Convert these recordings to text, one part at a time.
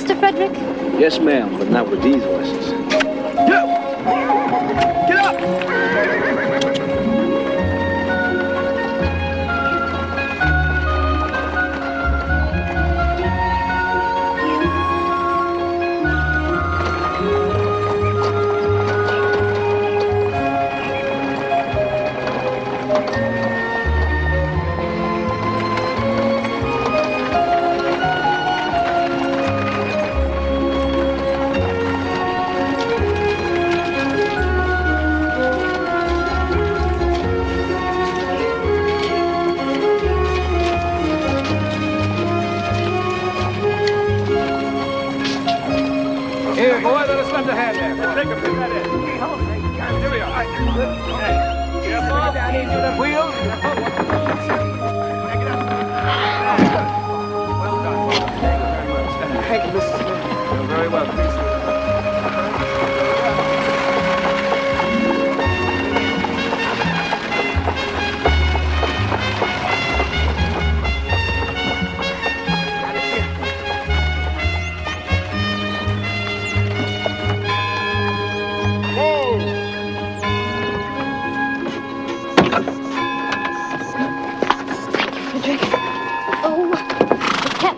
Mr. Frederick? Yes, ma'am, but not with these horses. Get up! Here, boy, let us lend a hand there. Take a pin that in. Here we are. Careful. To the wheel. Well done. Thank you very much. Thank you, Mr. Smith. You're very welcome.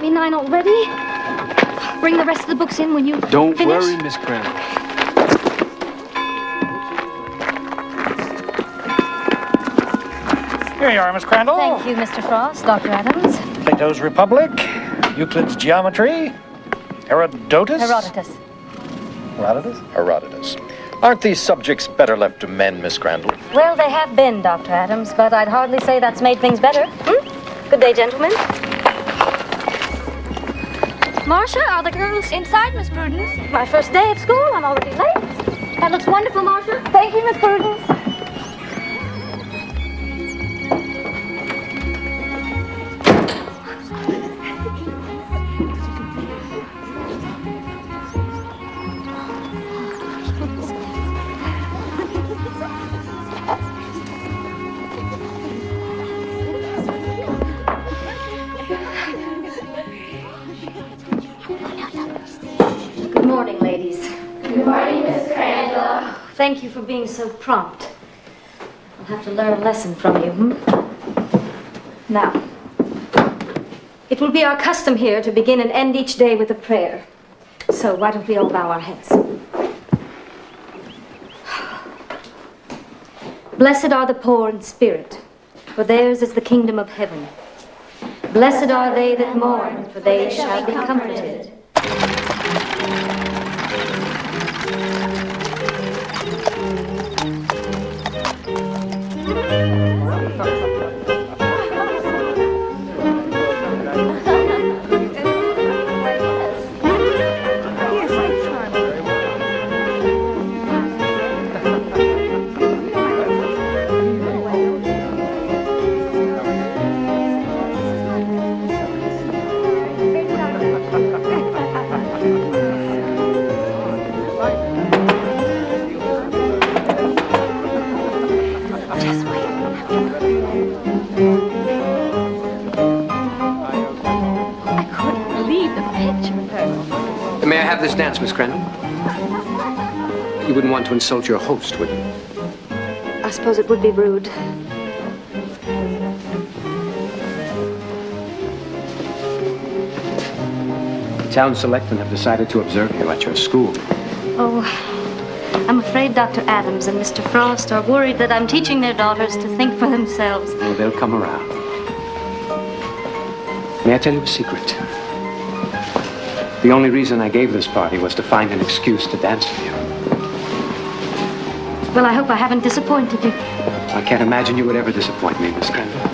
Nine already? Bring the rest of the books in when you Don't finish. worry, Miss Crandall. Here you are, Miss Crandall. Thank you, Mr. Frost, Dr. Adams. Plato's Republic, Euclid's Geometry, Herodotus. Herodotus. Herodotus? Herodotus. Aren't these subjects better left to men, Miss Crandall? Well, they have been, Dr. Adams, but I'd hardly say that's made things better. Good day, gentlemen. Marcia, are the girls inside, Miss Prudence? My first day at school. I'm already late. That looks wonderful, Marcia. Thank you, Miss Prudence. Good morning, ladies. Good morning, Miss Crandall. Thank you for being so prompt. I'll have to learn a lesson from you, Now, it will be our custom here to begin and end each day with a prayer. So why don't we all bow our heads? Blessed are the poor in spirit, for theirs is the kingdom of heaven. Blessed are they that mourn, for they shall be comforted. May I have this dance, Miss Crandall? You wouldn't want to insult your host, would you? I suppose it would be rude. Town Selectmen have decided to observe you at your school. Oh, I'm afraid Dr. Adams and Mr. Frost are worried that I'm teaching their daughters to think for themselves. Oh, they'll come around. May I tell you a secret? The only reason I gave this party was to find an excuse to dance with you. Well, I hope I haven't disappointed you. I can't imagine you would ever disappoint me, Miss Crandall.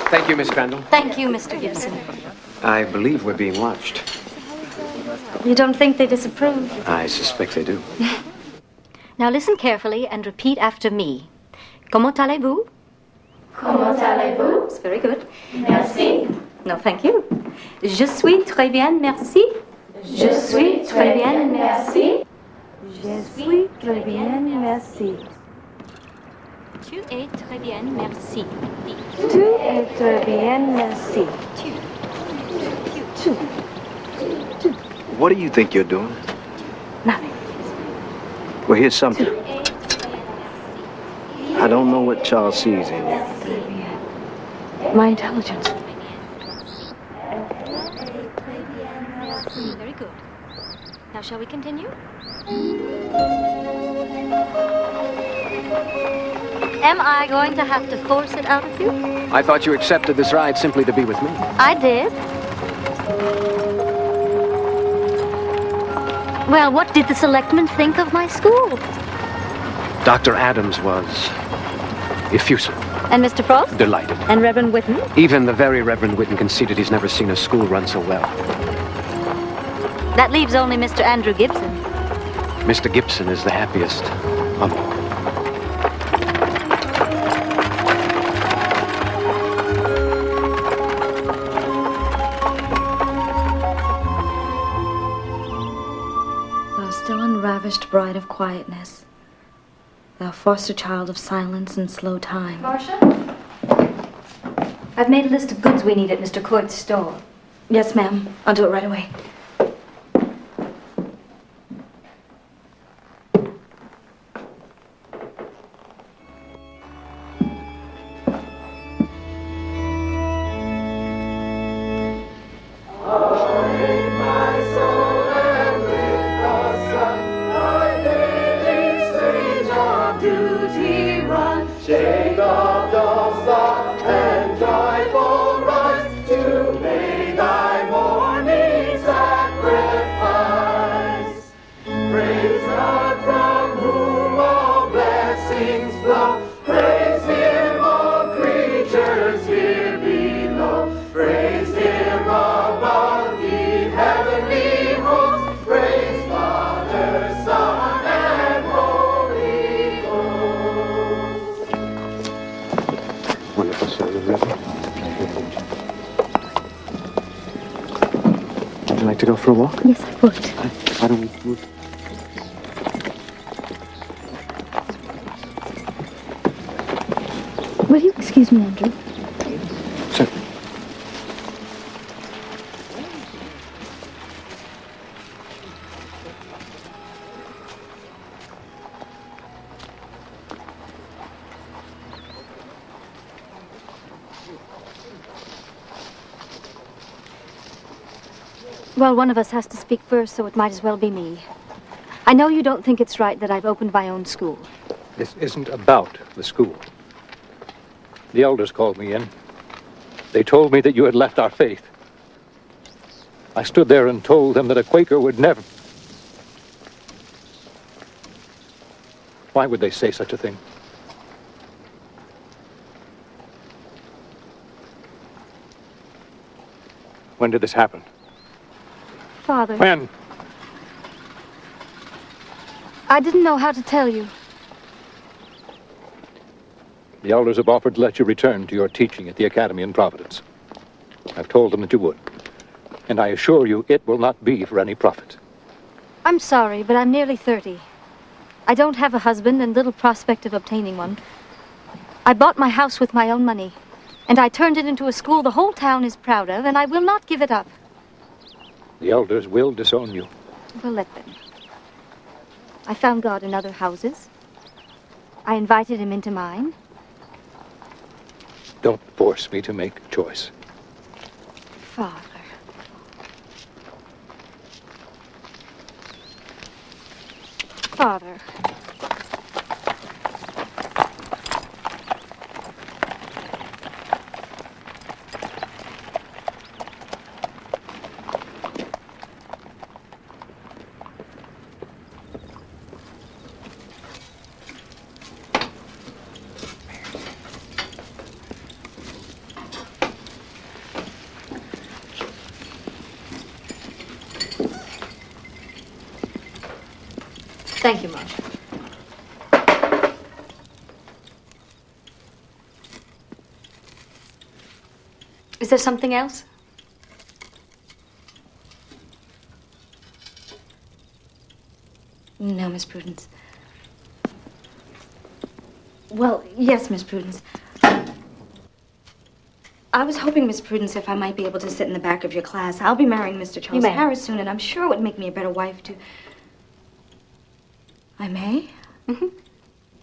Thank you, Miss Crandall. Thank you, Mr. Gibson. I believe we're being watched. You don't think they disapprove? I suspect they do. Now listen carefully and repeat after me. Comment allez-vous? Comment allez-vous? It's very good. Merci. No, thank you. Je suis très bien, merci. Je suis très bien, merci. Je suis très bien, merci. Tu es très bien, merci. Tu es très bien, merci. Tu. What do you think you're doing? Nothing. Well, here's something. I don't know what Charles sees in you. My intelligence. Very good. Now, shall we continue? Am I going to have to force it out of you? I thought you accepted this ride simply to be with me. I did. Well, what did the selectmen think of my school? Dr. Adams was effusive. And Mr. Frost? Delighted. And Reverend Whitten? Even the very Reverend Whitten conceded he's never seen a school run so well. That leaves only Mr. Andrew Gibson. Mr. Gibson is the happiest of all. Thou still unravished bride of quietness, thou foster child of silence and slow time. Marcia? I've made a list of goods we need at Mr. Coyte's store. Yes, ma'am. I'll do it right away. Would you like to go for a walk? Yes, I would. Why don't we... Will you excuse me, Andrew? Sir. Well, one of us has to speak first, so it might as well be me. I know you don't think it's right that I've opened my own school. This isn't about the school. The elders called me in. They told me that you had left our faith. I stood there and told them that a Quaker would never... Why would they say such a thing? When did this happen? Father. When? I didn't know how to tell you. The elders have offered to let you return to your teaching at the Academy in Providence. I've told them that you would. And I assure you it will not be for any profit. I'm sorry, but I'm nearly 30. I don't have a husband and little prospect of obtaining one. I bought my house with my own money, and I turned it into a school the whole town is proud of, and I will not give it up. The elders will disown you. Well, let them. I found God in other houses. I invited him into mine. Don't force me to make a choice. Father. Father. Thank you, Marcia. Is there something else? No, Miss Prudence. Well, yes, Miss Prudence. I was hoping, Miss Prudence, if I might be able to sit in the back of your class. I'll be marrying Mr. Charles Harris soon, and I'm sure it would make me a better wife to... I may? Mm-hmm.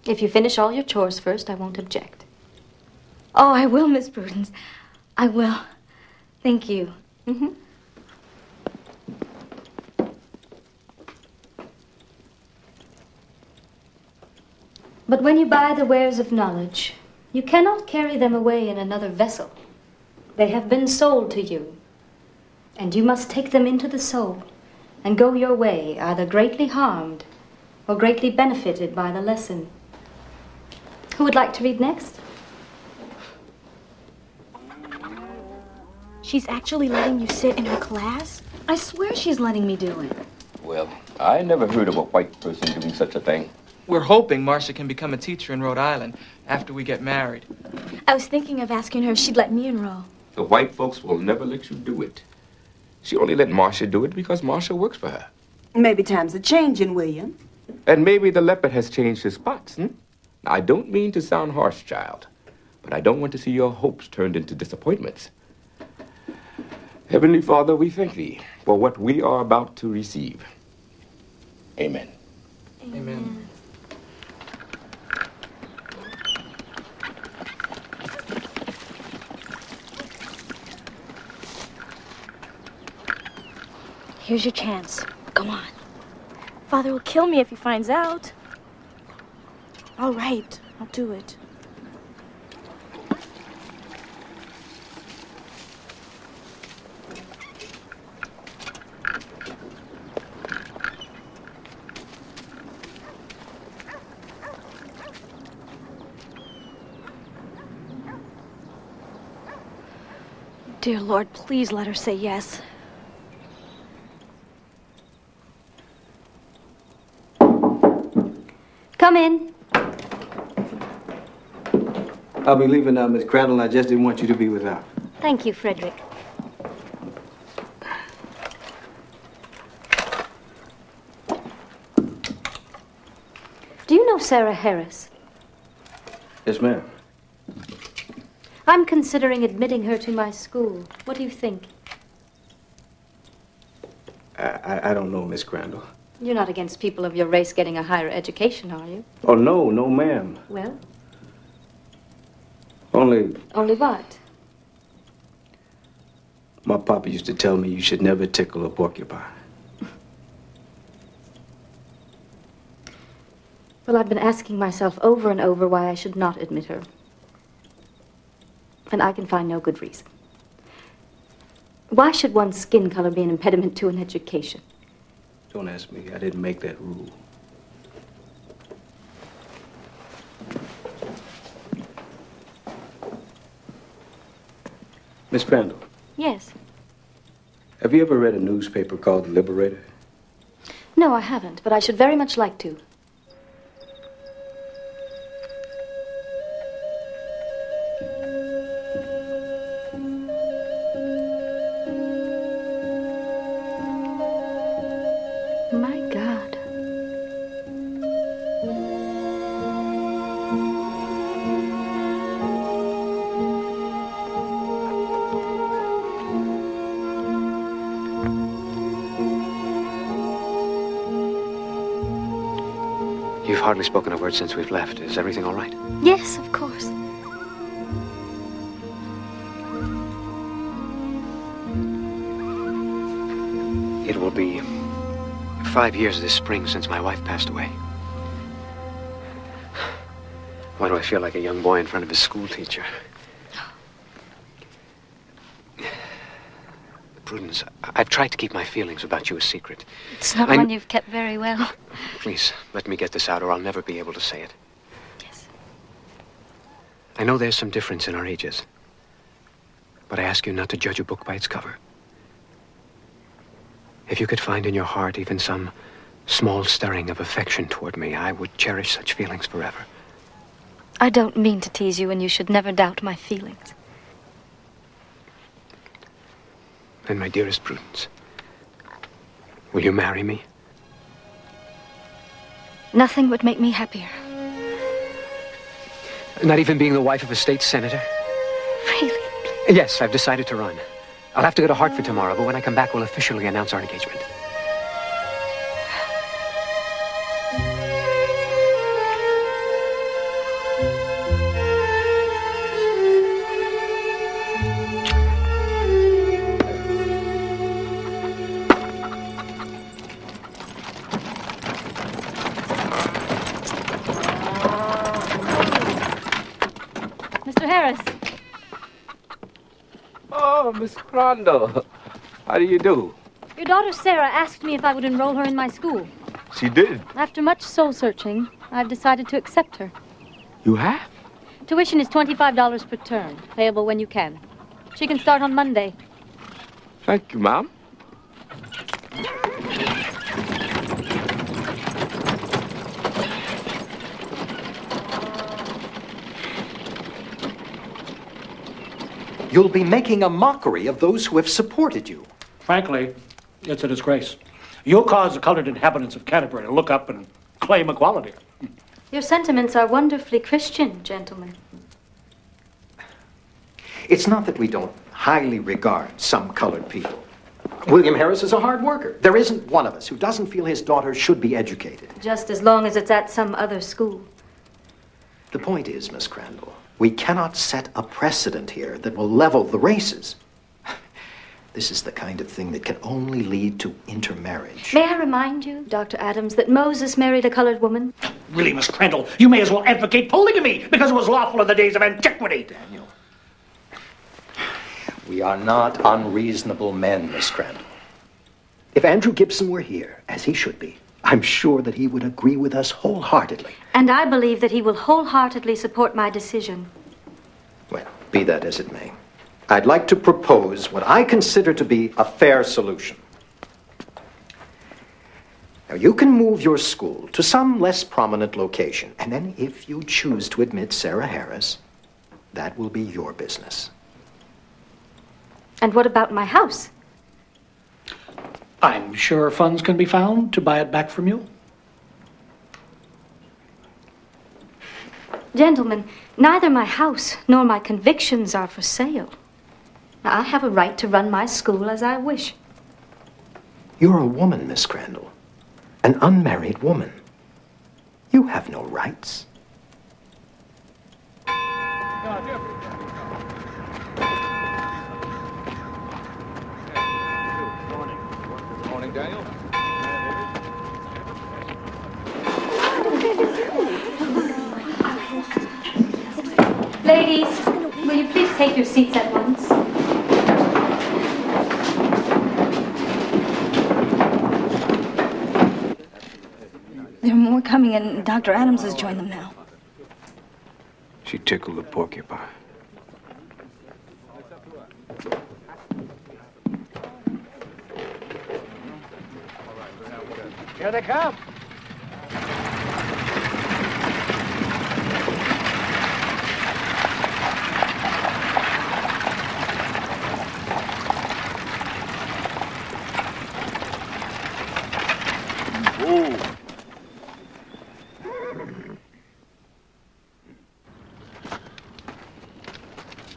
If you finish all your chores first, I won't object. Oh, I will, Miss Prudence. I will. Thank you. Mm-hmm. But when you buy the wares of knowledge, you cannot carry them away in another vessel. They have been sold to you, and you must take them into the soul and go your way, either greatly harmed or greatly benefited by the lesson. Who would like to read next? She's actually letting you sit in her class? I swear she's letting me do it. Well, I never heard of a white person doing such a thing. We're hoping Marcia can become a teacher in Rhode Island after we get married. I was thinking of asking her if she'd let me enroll. The white folks will never let you do it. She only let Marcia do it because Marcia works for her. Maybe times are changing, William. And maybe the leopard has changed his spots, Now, I don't mean to sound harsh, child, but I don't want to see your hopes turned into disappointments. Heavenly Father, we thank thee for what we are about to receive. Amen. Amen. Here's your chance. Go on. Father will kill me if he finds out. All right, I'll do it. Dear Lord, please let her say yes. Come in. I'll be leaving now, Miss Crandall, and I just didn't want you to be without. Thank you, Frederick. Do you know Sarah Harris? Yes, ma'am. I'm considering admitting her to my school. What do you think? I don't know, Miss Crandall. You're not against people of your race getting a higher education, are you? Oh, no, ma'am. Well? Only what? My papa used to tell me you should never tickle a porcupine. Well, I've been asking myself over and over why I should not admit her. And I can find no good reason. Why should one's skin color be an impediment to an education? Don't ask me. I didn't make that rule. Miss Crandall. Yes. Have you ever read a newspaper called The Liberator? No, I haven't, but I should very much like to. My God. You've hardly spoken a word since we've left. Is everything all right? Yes, of course. It will be 5 years this spring since my wife passed away. Why do I feel like a young boy in front of his school teacher? Prudence, I've tried to keep my feelings about you a secret. It's not one you've kept very well. Please, let me get this out or I'll never be able to say it. Yes. I know there's some difference in our ages, but I ask you not to judge a book by its cover. If you could find in your heart even some small stirring of affection toward me, I would cherish such feelings forever. I don't mean to tease you, and you should never doubt my feelings. And my dearest Prudence, will you marry me? Nothing would make me happier. Not even being the wife of a state senator? Really? Yes, I've decided to run. I'll have to go to Hartford tomorrow, but when I come back, we'll officially announce our engagement. Mr. Harris. Oh, Miss Crandall. How do you do? Your daughter Sarah asked me if I would enroll her in my school. She did. After much soul-searching, I've decided to accept her. You have? Tuition is $25 per term, payable when you can. She can start on Monday. Thank you, ma'am. You'll be making a mockery of those who have supported you. Frankly, it's a disgrace. You'll cause the colored inhabitants of Canterbury to look up and claim equality. Your sentiments are wonderfully Christian, gentlemen. It's not that we don't highly regard some colored people. William Harris is a hard worker. There isn't one of us who doesn't feel his daughter should be educated. Just as long as it's at some other school. The point is, Miss Crandall, we cannot set a precedent here that will level the races. This is the kind of thing that can only lead to intermarriage. May I remind you, Dr. Adams, that Moses married a colored woman? Really, Miss Crandall, you may as well advocate polygamy because it was lawful in the days of antiquity. Daniel, we are not unreasonable men, Miss Crandall. If Andrew Gibson were here, as he should be, I'm sure that he would agree with us wholeheartedly. And I believe that he will wholeheartedly support my decision. Well, be that as it may, I'd like to propose what I consider to be a fair solution. Now, you can move your school to some less prominent location, and then if you choose to admit Sarah Harris, that will be your business. And what about my house? I'm sure funds can be found to buy it back from you. Gentlemen, neither my house nor my convictions are for sale. Now, I have a right to run my school as I wish. You're a woman, Miss Crandall. An unmarried woman. You have no rights. Good morning, Daniel. Ladies, will you please take your seats at once? There are more coming, and Dr. Adams has joined them now. She tickled the porcupine. Here they come.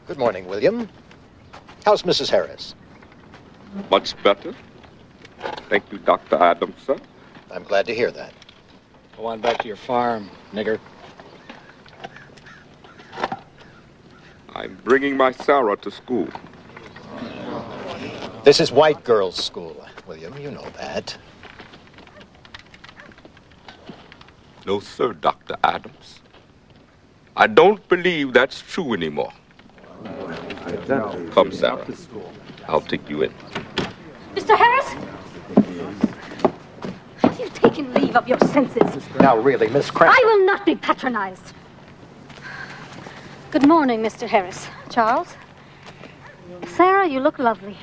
Good morning, William. How's Mrs. Harris? Much better. Thank you, Dr. Adams, sir. I'm glad to hear that. Go on back to your farm, nigger. I'm bringing my Sarah to school. This is white girls' school, William. You know that. No, sir, Dr. Adams. I don't believe that's true anymore. Come, Sarah. I'll take you in. Mr. Harris? Have you taken leave of your senses? Now, really, Miss Crandall. I will not be patronized. Good morning, Mr. Harris. Charles? Sarah, you look lovely.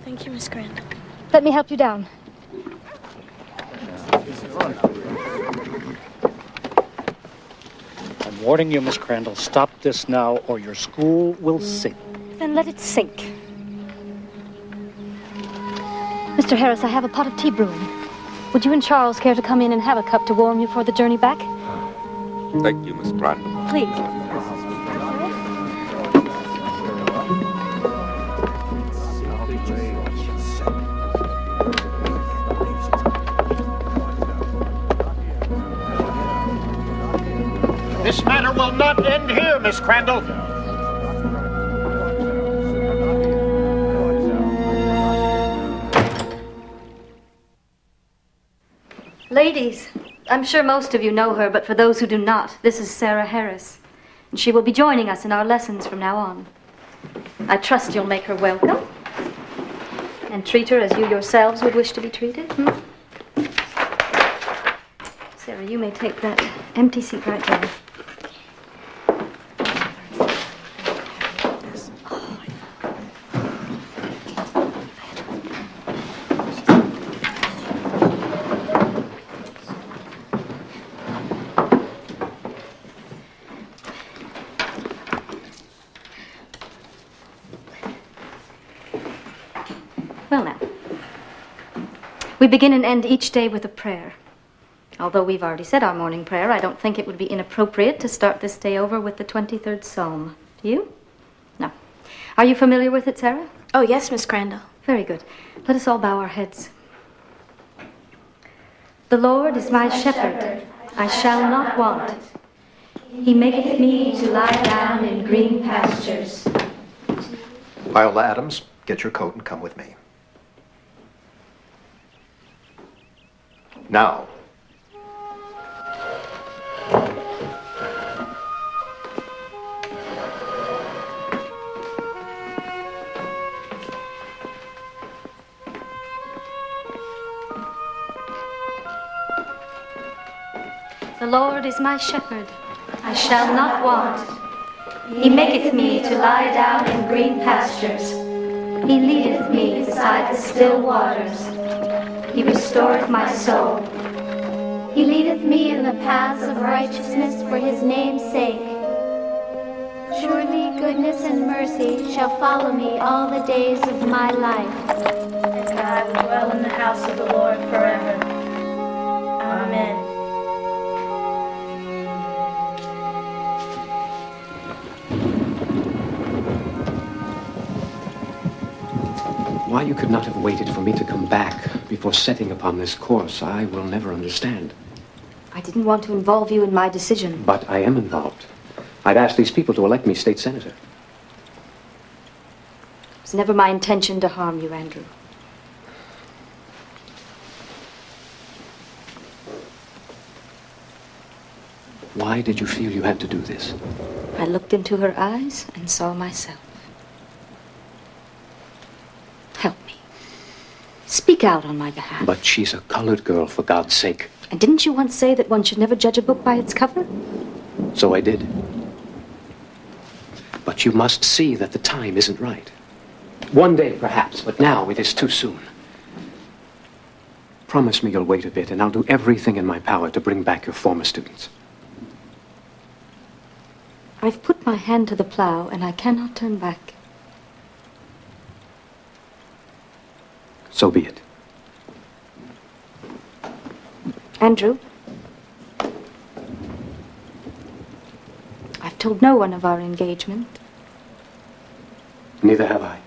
Thank you, Miss Crandall. Let me help you down. I'm warning you, Miss Crandall. Stop this now, or your school will sink. Then let it sink. Mr. Harris, I have a pot of tea brewing. Would you and Charles care to come in and have a cup to warm you for the journey back? Thank you, Miss Crandall. Please. This matter will not end here, Miss Crandall. Ladies, I'm sure most of you know her, but for those who do not, this is Sarah Harris. And she will be joining us in our lessons from now on. I trust you'll make her welcome and treat her as you yourselves would wish to be treated. Sarah, you may take that empty seat right there. Well, now, we begin and end each day with a prayer. Although we've already said our morning prayer, I don't think it would be inappropriate to start this day over with the 23rd Psalm. Do you? No. Are you familiar with it, Sarah? Oh, yes, Miss Crandall. Very good. Let us all bow our heads. The Lord is my shepherd, I shall not want. He maketh me to lie down in green pastures. Viola Adams, get your coat and come with me. Now. The Lord is my shepherd, I shall not want. He maketh me to lie down in green pastures. He leadeth me beside the still waters. He restoreth my soul. He leadeth me in the paths of righteousness for his name's sake. Surely goodness and mercy shall follow me all the days of my life. And I will dwell in the house of the Lord forever. Amen. Why you could not have waited for me to come back before setting upon this course, I will never understand. I didn't want to involve you in my decision. But I am involved. I'd asked these people to elect me state senator. It was never my intention to harm you, Andrew. Why did you feel you had to do this? I looked into her eyes and saw myself. Help me. Speak out on my behalf. But she's a colored girl, for God's sake. And didn't you once say that one should never judge a book by its cover? So I did. But you must see that the time isn't right. One day, perhaps, but now it is too soon. Promise me you'll wait a bit, and I'll do everything in my power to bring back your former students. I've put my hand to the plow, and I cannot turn back. So be it. Andrew, I've told no one of our engagement. Neither have I.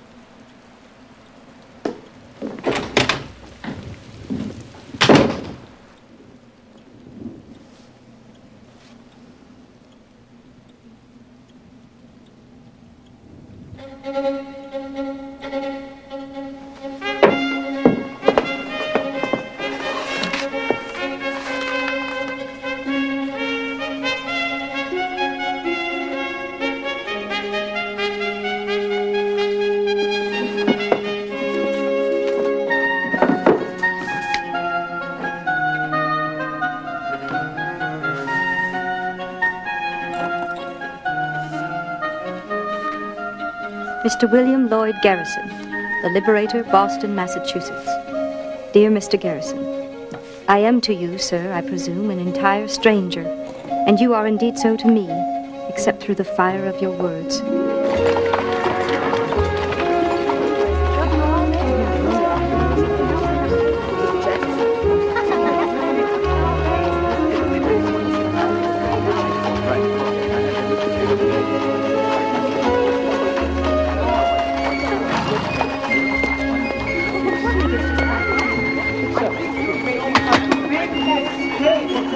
Mr. William Lloyd Garrison, the Liberator, Boston, Massachusetts. Dear Mr. Garrison, I am to you, sir, I presume, an entire stranger, and you are indeed so to me, except through the fire of your words.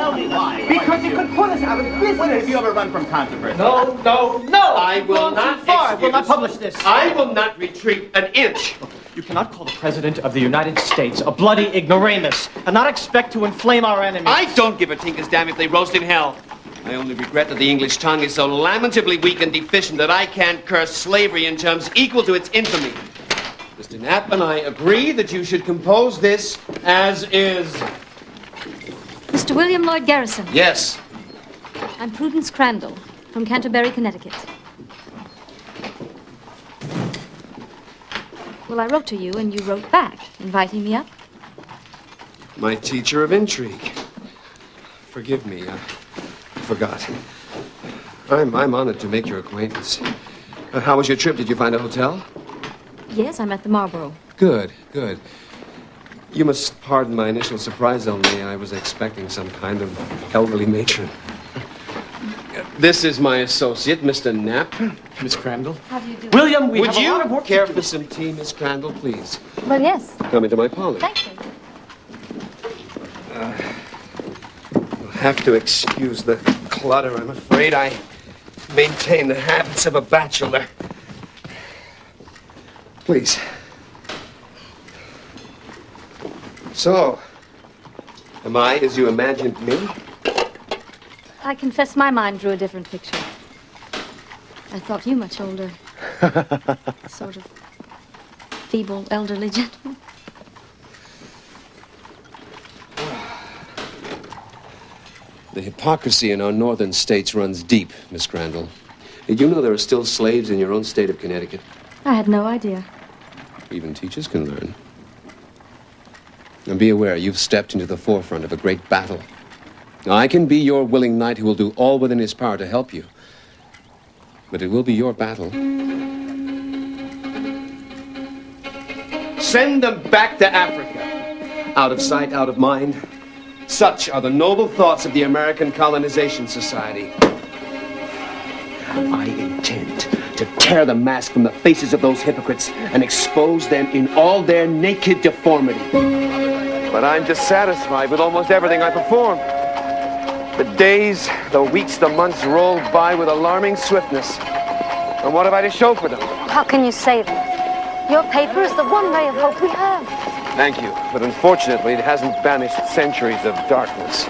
Tell me why. Because it could put us out of business. When have you ever run from controversy? No. I will not. I will not publish this. I will not retreat an inch. You cannot call the President of the United States a bloody ignoramus and not expect to inflame our enemies. I don't give a tinker's damn if they roast in hell. I only regret that the English tongue is so lamentably weak and deficient that I can't curse slavery in terms equal to its infamy. Mr. Knapp and I agree that you should compose this as is. Mr. William Lloyd Garrison. Yes. I'm Prudence Crandall from Canterbury, Connecticut. Well, I wrote to you and you wrote back, inviting me up. My teacher of intrigue. Forgive me, I forgot. I'm honored to make your acquaintance. How was your trip? Did you find a hotel? Yes, I'm at the Marlborough. Good. You must pardon my initial surprise only. I was expecting some kind of elderly matron. This is my associate, Mr. Knapp. Miss Crandall. How do you do? William, we Would have a lot of you work care to do. for some tea, Miss Crandall, please? Well, yes. Come into my parlor. Thank you. You'll have to excuse the clutter. I'm afraid I maintain the habits of a bachelor. Please. So, am I as you imagined me? I confess my mind drew a different picture. I thought you much older. Sort of feeble, elderly gentleman. The hypocrisy in our northern states runs deep, Miss Crandall. Did you know there are still slaves in your own state of Connecticut? I had no idea. Even teachers can learn. And be aware, you've stepped into the forefront of a great battle. Now, I can be your willing knight who will do all within his power to help you. But it will be your battle. Send them back to Africa. Out of sight, out of mind. Such are the noble thoughts of the American Colonization Society. I intend to tear the mask from the faces of those hypocrites and expose them in all their naked deformity. But I'm dissatisfied with almost everything I perform. The days, the weeks, the months roll by with alarming swiftness. And what have I to show for them? How can you say that? Your paper is the one ray of hope we have. Thank you, but unfortunately it hasn't banished centuries of darkness.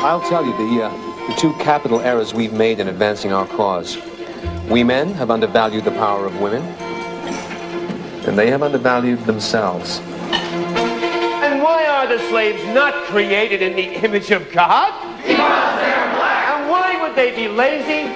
I'll tell you the two capital errors we've made in advancing our cause. We men have undervalued the power of women, and they have undervalued themselves. And why are the slaves not created in the image of God? Because they're black. And why would they be lazy,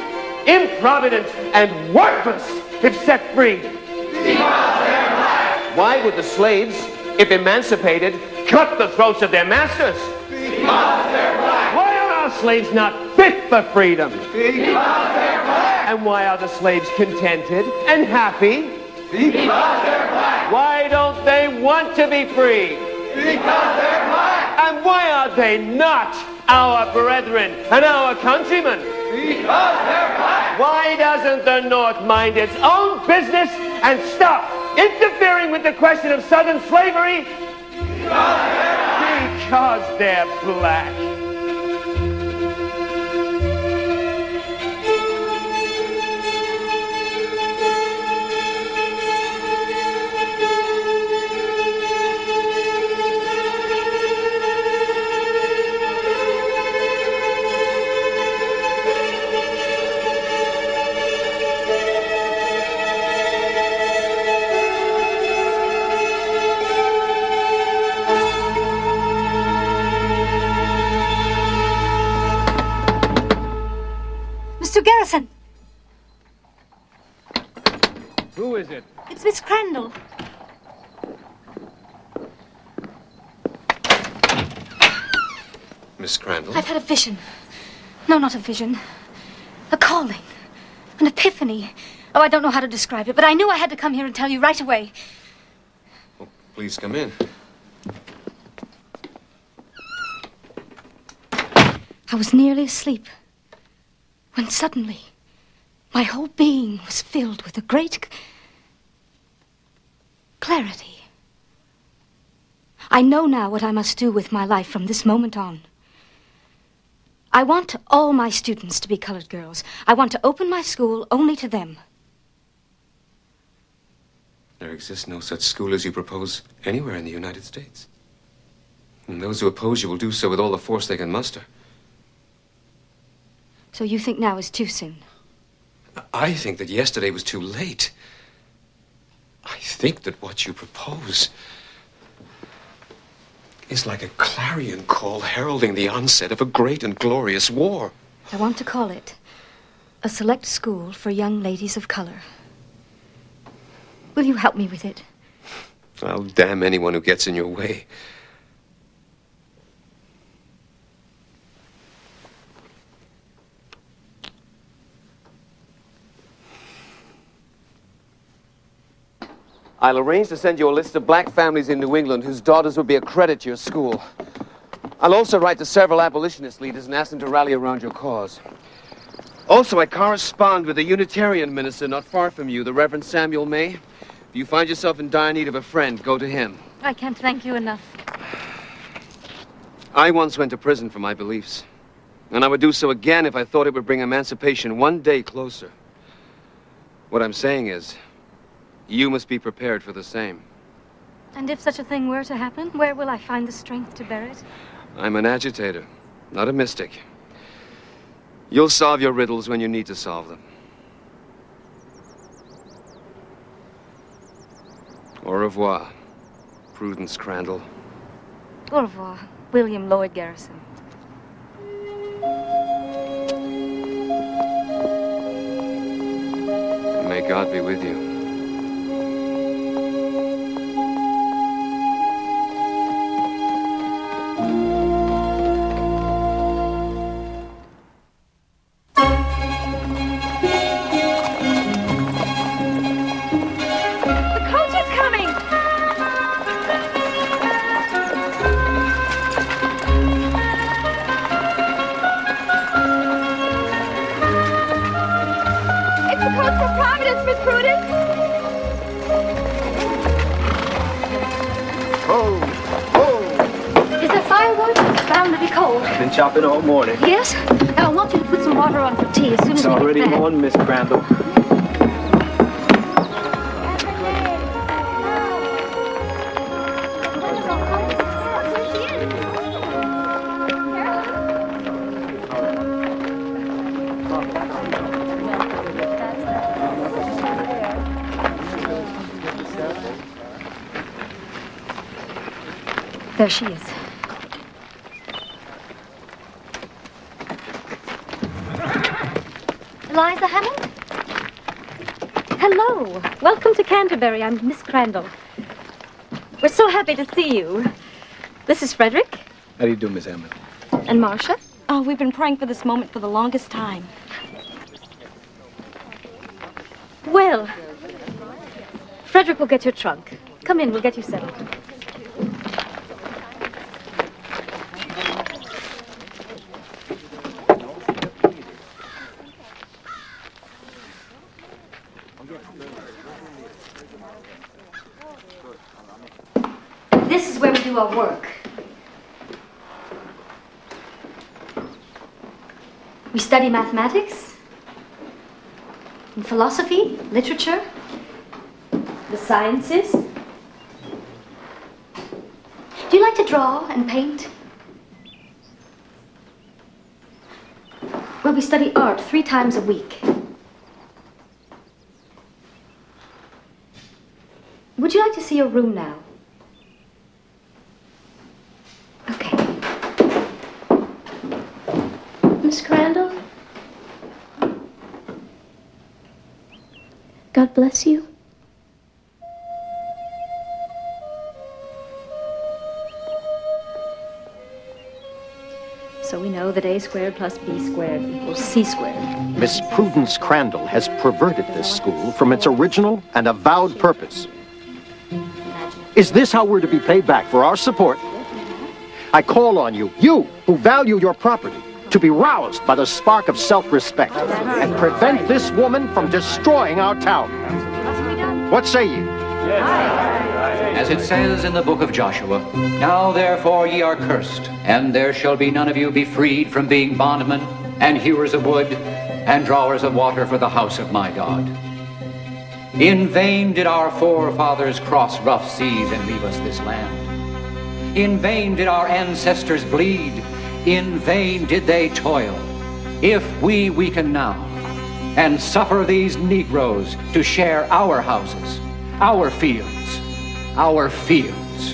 improvident, and worthless if set free? Because they're black. Why would the slaves, if emancipated, cut the throats of their masters? Because they're black. Why are our slaves not fit for freedom? Because they're black. And why are the slaves contented and happy? Because they're black. Why don't they want to be free? Because they're black. And why are they not our brethren and our countrymen? Because they're black. Why doesn't the North mind its own business and stop interfering with the question of Southern slavery? Because they're black. Mr. Garrison! Who is it? It's Miss Crandall. Miss Crandall? I've had a vision. No, not a vision. A calling. An epiphany. Oh, I don't know how to describe it, but I knew I had to come here and tell you right away. Oh, please come in. I was nearly asleep when suddenly my whole being was filled with a great clarity. I know now what I must do with my life from this moment on. I want all my students to be colored girls. I want to open my school only to them. There exists no such school as you propose anywhere in the United States. And those who oppose you will do so with all the force they can muster. So you think now is too soon? I think that yesterday was too late. I think that what you propose is like a clarion call heralding the onset of a great and glorious war. I want to call it a select school for young ladies of color. Will you help me with it? I'll damn anyone who gets in your way. I'll arrange to send you a list of black families in New England whose daughters would be a credit to your school. I'll also write to several abolitionist leaders and ask them to rally around your cause. Also, I correspond with a Unitarian minister not far from you, the Reverend Samuel May. If you find yourself in dire need of a friend, go to him. I can't thank you enough. I once went to prison for my beliefs, and I would do so again if I thought it would bring emancipation one day closer. What I'm saying is, you must be prepared for the same. And if such a thing were to happen, where will I find the strength to bear it? I'm an agitator, not a mystic. You'll solve your riddles when you need to solve them. Au revoir, Prudence Crandall. Au revoir, William Lloyd Garrison. May God be with you. Been chopping all morning. Yes? I want you to put some water on for tea as soon as we get back. It's already on, Miss Crandall. There she is. Eliza Hammond? Hello. Welcome to Canterbury. I'm Miss Crandall. We're so happy to see you. This is Frederick. How do you do, Miss Hammond? And Marcia. Oh, we've been praying for this moment for the longest time. Well, Frederick will get your trunk. Come in, we'll get you settled. This is where we do our work. We study mathematics, and philosophy, literature, the sciences. Do you like to draw and paint? Well, we study art 3 times a week. Would you like to see your room now? Miss Crandall? God bless you. So we know that a squared plus b squared equals c squared. Miss Prudence Crandall has perverted this school from its original and avowed purpose. Is this how we're to be paid back for our support? I call on you, you who value your property, to be roused by the spark of self-respect and prevent this woman from destroying our town. What say you? Yes. As it says in the book of Joshua, now therefore ye are cursed, and there shall be none of you be freed from being bondmen, and hewers of wood, and drawers of water for the house of my God. In vain did our forefathers cross rough seas and leave us this land. In vain did our ancestors bleed. In vain did they toil. If we weaken now and suffer these Negroes to share our houses, our fields, our fields.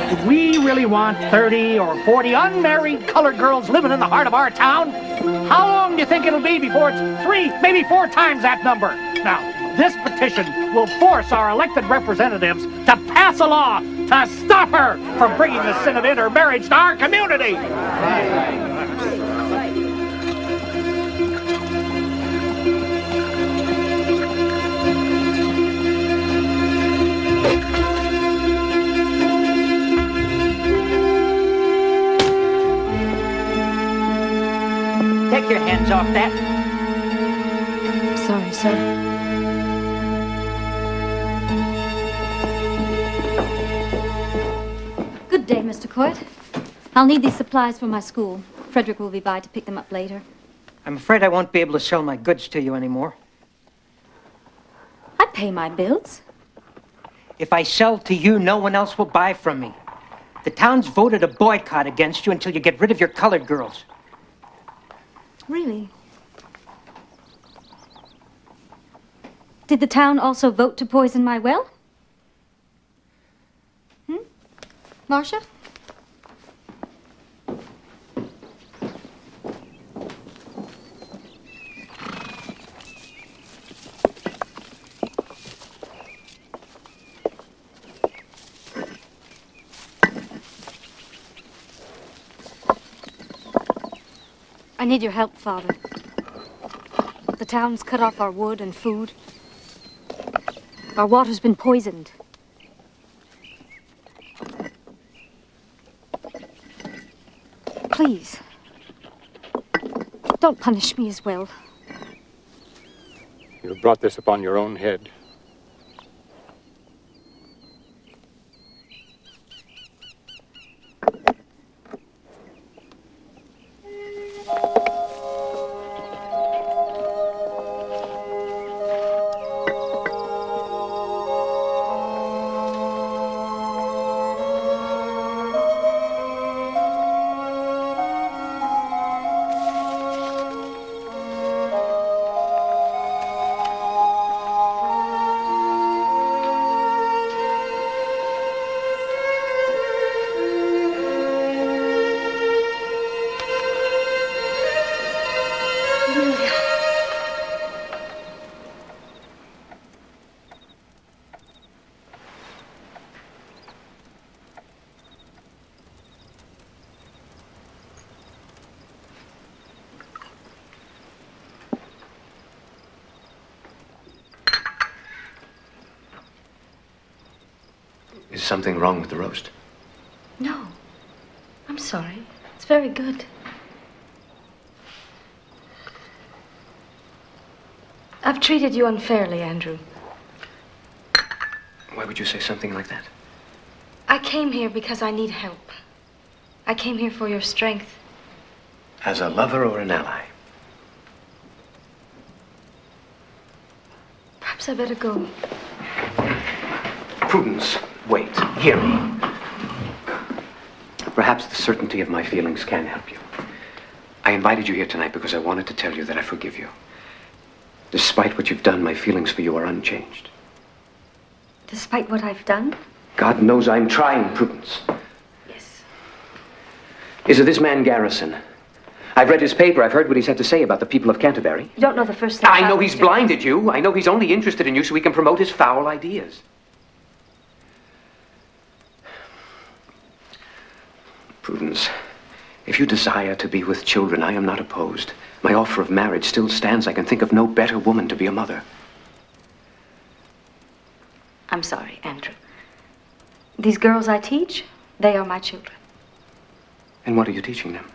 Do we really want 30 or 40 unmarried colored girls living in the heart of our town? How long do you think it'll be before it's 3, maybe 4 times that number? Now, this petition will force our elected representatives to pass a law to stop her from bringing the sin of intermarriage to our community. Take your hands off that. Sorry, sir. Good day, Mr. Court. I'll need these supplies for my school. Frederick will be by to pick them up later. I'm afraid I won't be able to sell my goods to you anymore. I pay my bills. If I sell to you, no one else will buy from me. The town's voted a boycott against you until you get rid of your colored girls. Really? Did the town also vote to poison my well? Marcia? I need your help, Father. The town's cut off our wood and food. Our water's been poisoned. Please, don't punish me as well. You have brought this upon your own head. Is something wrong with the roast? No. I'm sorry. It's very good. I've treated you unfairly, Andrew. Why would you say something like that? I came here because I need help. I came here for your strength. As a lover or an ally? Perhaps I better go. Prudence, wait. Hear me. Perhaps the certainty of my feelings can help you. I invited you here tonight because I wanted to tell you that I forgive you. Despite what you've done, my feelings for you are unchanged. Despite what I've done? God knows I'm trying, Prudence. Yes. Is it this man Garrison? I've read his paper. I've heard what he's had to say about the people of Canterbury. You don't know the first thing. I know he's blinded you. I know he's only interested in you so he can promote his foul ideas. Prudence, if you desire to be with children, I am not opposed. My offer of marriage still stands. I can think of no better woman to be a mother. I'm sorry, Andrew. These girls I teach, they are my children. And what are you teaching them?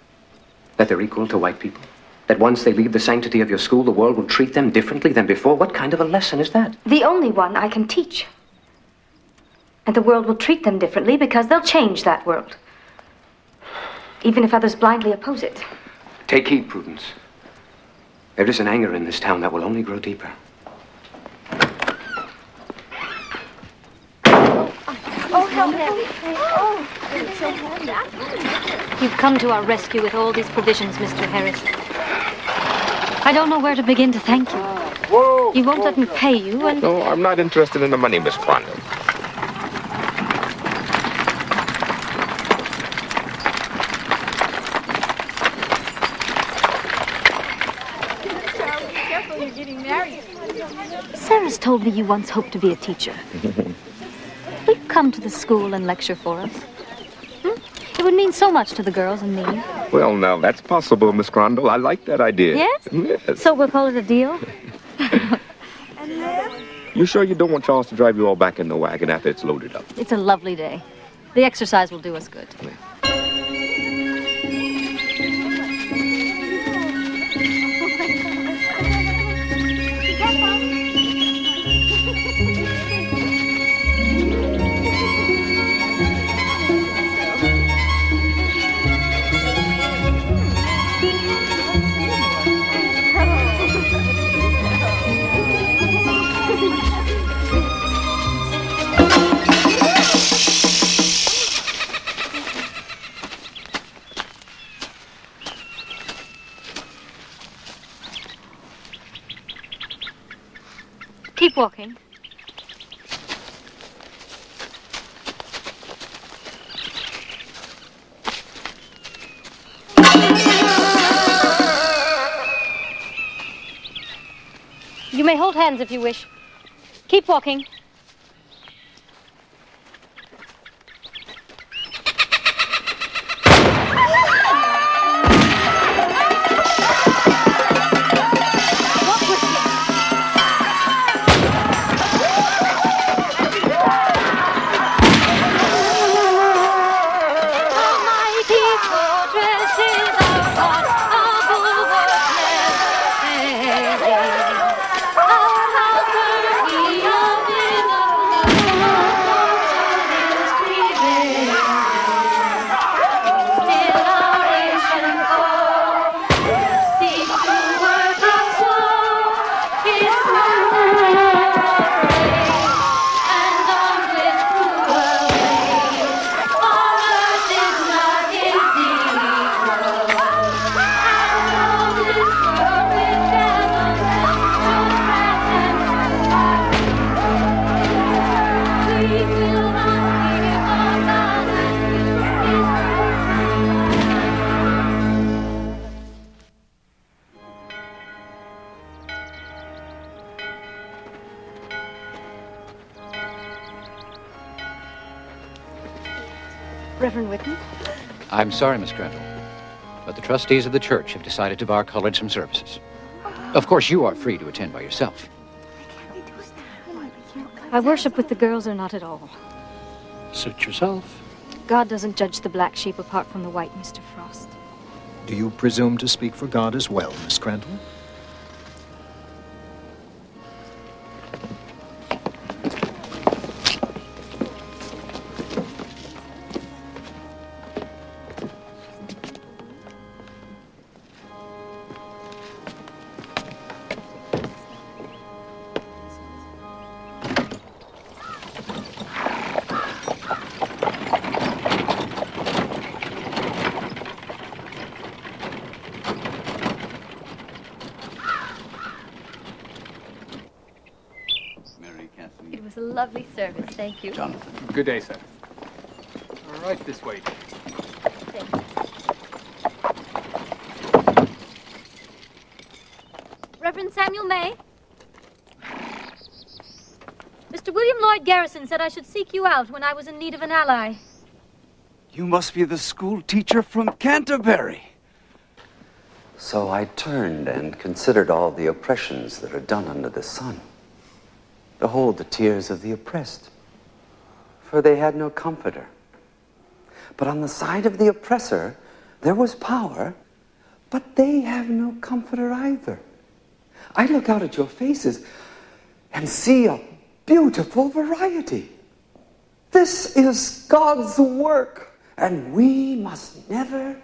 That they're equal to white people? That once they leave the sanctity of your school, the world will treat them differently than before? What kind of a lesson is that? The only one I can teach. And the world will treat them differently because they'll change that world. Even if others blindly oppose it. Take heed, Prudence. There is an anger in this town that will only grow deeper. Oh, how heavy. Oh, it's so heavy. You've come to our rescue with all these provisions, Mr. Harris. I don't know where to begin to thank you. Whoa! You won't let me pay you, and... No, I'm not interested in the money, Miss Crandall. Sarah's told me you once hoped to be a teacher. Will you come to the school and lecture for us? It would mean so much to the girls and me. Well, now, that's possible, Miss Crandall. I like that idea. Yes? Yes. So we'll call it a deal? You sure you don't want Charles to drive you all back in the wagon after it's loaded up? It's a lovely day. The exercise will do us good. Keep walking. You may hold hands if you wish. Keep walking. Reverend Whitten? I'm sorry, Miss Crandall, but the trustees of the church have decided to bar college from services. Of course, you are free to attend by yourself. I worship with the girls or not at all. Suit yourself. God doesn't judge the black sheep apart from the white, Mr. Frost. Do you presume to speak for God as well, Miss Crandall? It was a lovely service, thank you. Jonathan. Good day, sir. All right, this way. Reverend Samuel May? Mr. William Lloyd Garrison said I should seek you out when I was in need of an ally. You must be the school teacher from Canterbury. So I turned and considered all the oppressions that are done under the sun. Behold the tears of the oppressed, for they had no comforter. But on the side of the oppressor, there was power, But they have no comforter either. I look out at your faces and see a beautiful variety. This is God's work, and we must never,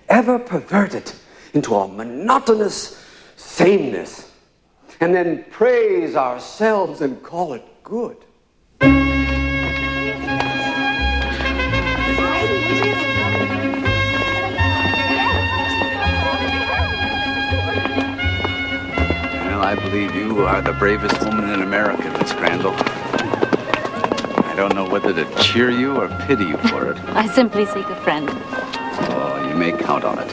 ever pervert it into a monotonous sameness, and then praise ourselves and call it good. Well, I believe you are the bravest woman in America, Miss Crandall. I don't know whether to cheer you or pity you for it. I simply seek a friend. Oh, you may count on it.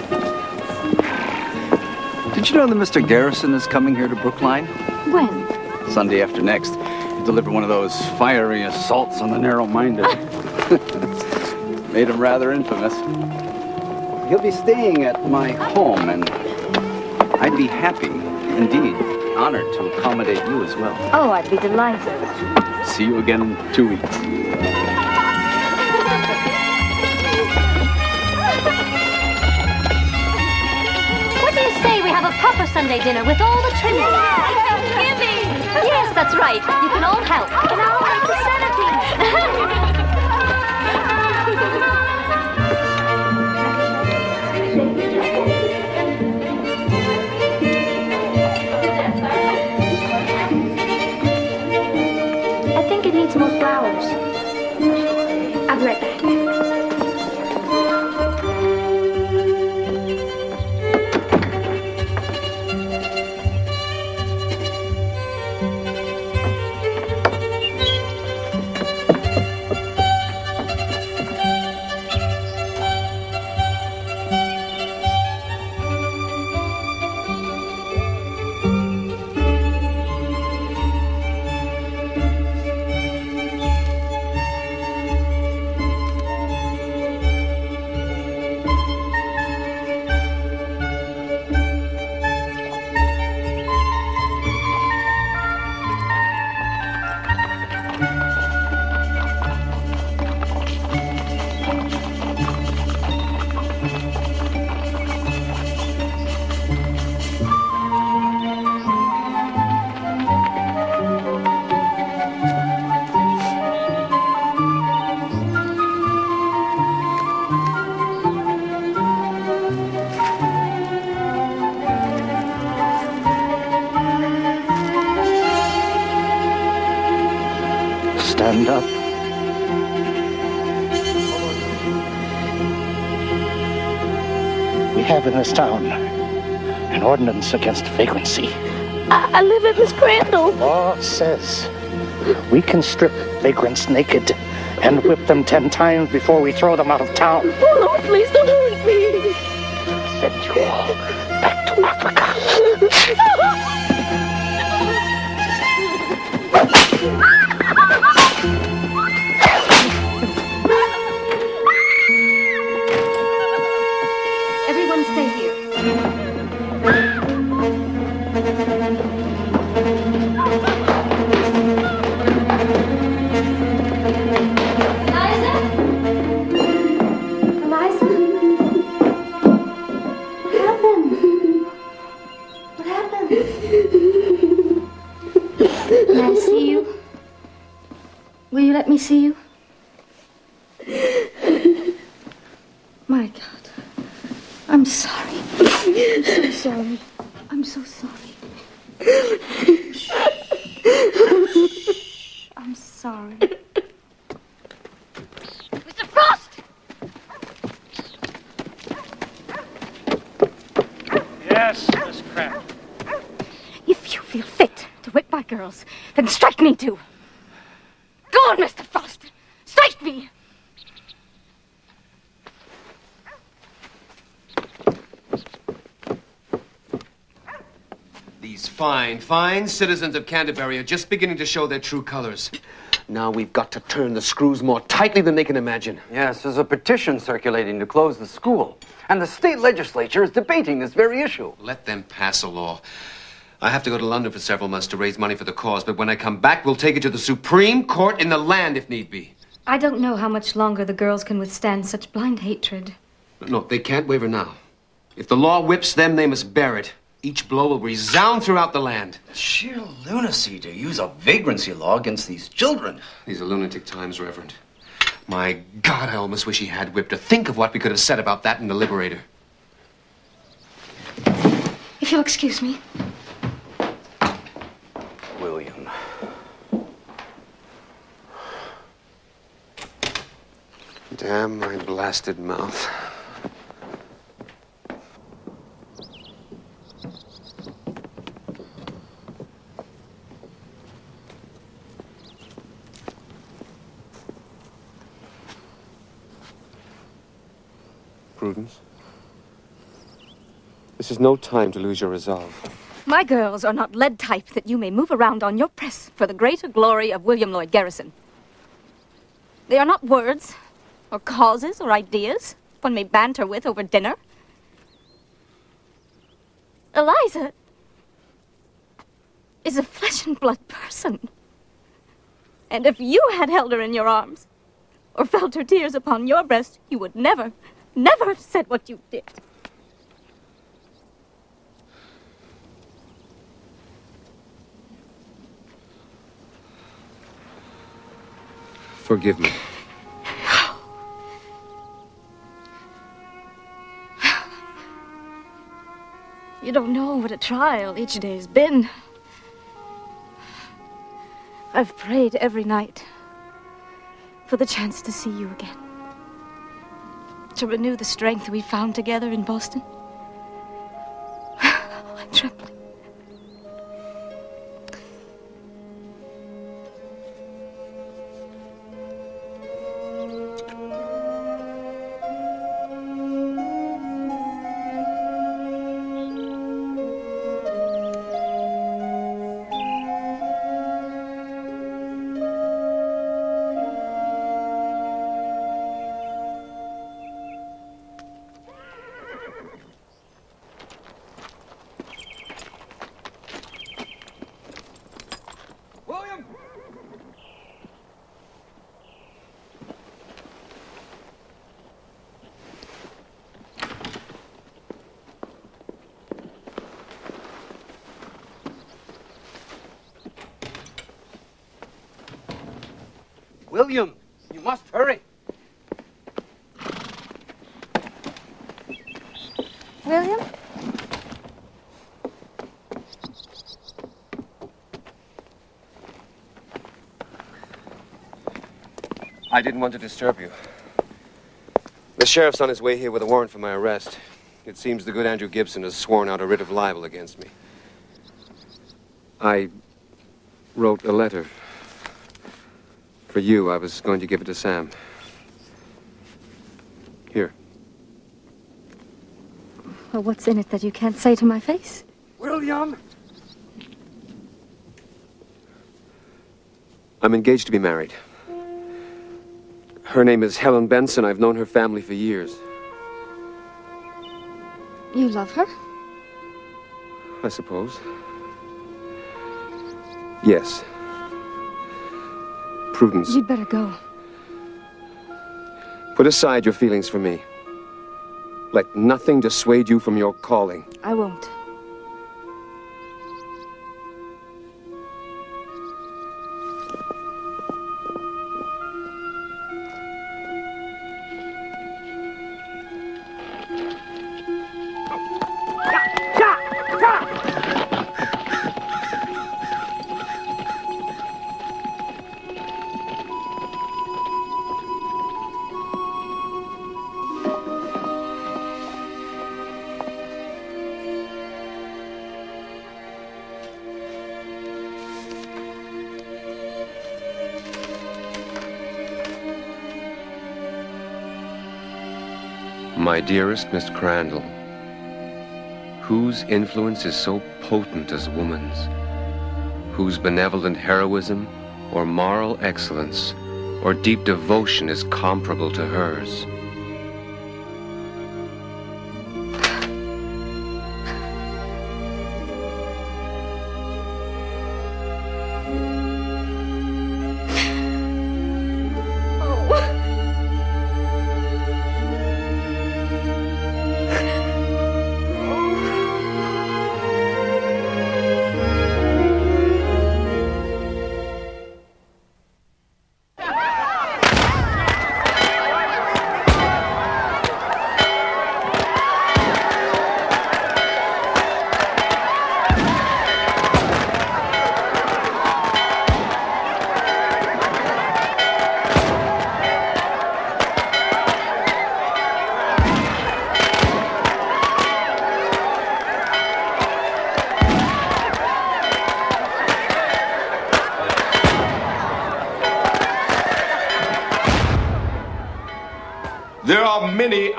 Did you know that Mr. Garrison is coming here to Brookline? When? Sunday after next. He delivered one of those fiery assaults on the narrow-minded. Made him rather infamous. He'll be staying at my home, and I'd be happy, indeed, honored to accommodate you as well. Oh, I'd be delighted. See you again in 2 weeks. What do you say we have a proper Sunday dinner with all the Trinity? Thanksgiving! Yes, that's right. You can all help. And I'll make the centerpiece. I think it needs more flowers. I'll be right back. Stand up. We have in this town an ordinance against vagrancy. I live at Miss Crandall. Law says we can strip vagrants naked and whip them 10 times before we throw them out of town. Oh, Lord, please don't hurt me. Send you all back to Africa. Everyone stay here. Can I see you? Will you let me see you? My God. I'm sorry. I'm so sorry. I'm so sorry. I'm sorry. Mr. Frost! Yes, Miss Crandall. If you feel fit to whip my girls, then strike me too. Go on, Mr. Frost. Strike me. These fine citizens of Canterbury are just beginning to show their true colors. Now we've got to turn the screws more tightly than they can imagine. Yes, there's a petition circulating to close the school, and the state legislature is debating this very issue. Let them pass a law. I have to go to London for several months to raise money for the cause, but when I come back, we'll take it to the Supreme Court in the land if need be. I don't know how much longer the girls can withstand such blind hatred. No, they can't waver now. If the law whips them, they must bear it. Each blow will resound throughout the land. Sheer lunacy to use a vagrancy law against these children. These are lunatic times, Reverend. My God, I almost wish he had whipped her. Think of what we could have said about that in the Liberator. If you'll excuse me. William. Damn my blasted mouth. Prudence, this is no time to lose your resolve. My girls are not lead type that you may move around on your press for the greater glory of William Lloyd Garrison. They are not words, or causes, or ideas one may banter with over dinner. Eliza is a flesh and blood person. And if you had held her in your arms, or felt her tears upon your breast, you would never have said what you did. Forgive me. You don't know what a trial each day has been. I've prayed every night for the chance to see you again. To renew the strength we found together in Boston. I'm trembling. William, you must hurry. William? I didn't want to disturb you. The sheriff's on his way here with a warrant for my arrest. It seems the good Andrew Gibson has sworn out a writ of libel against me. I wrote a letter. For you, I was going to give it to Sam. Here. Well, what's in it that you can't say to my face? William! I'm engaged to be married. Her name is Helen Benson. I've known her family for years. You love her? I suppose. Yes. Prudence. You'd better go. Put aside your feelings for me. Let nothing dissuade you from your calling. I won't. My dearest Miss Crandall, whose influence is so potent as woman's, whose benevolent heroism or moral excellence or deep devotion is comparable to hers.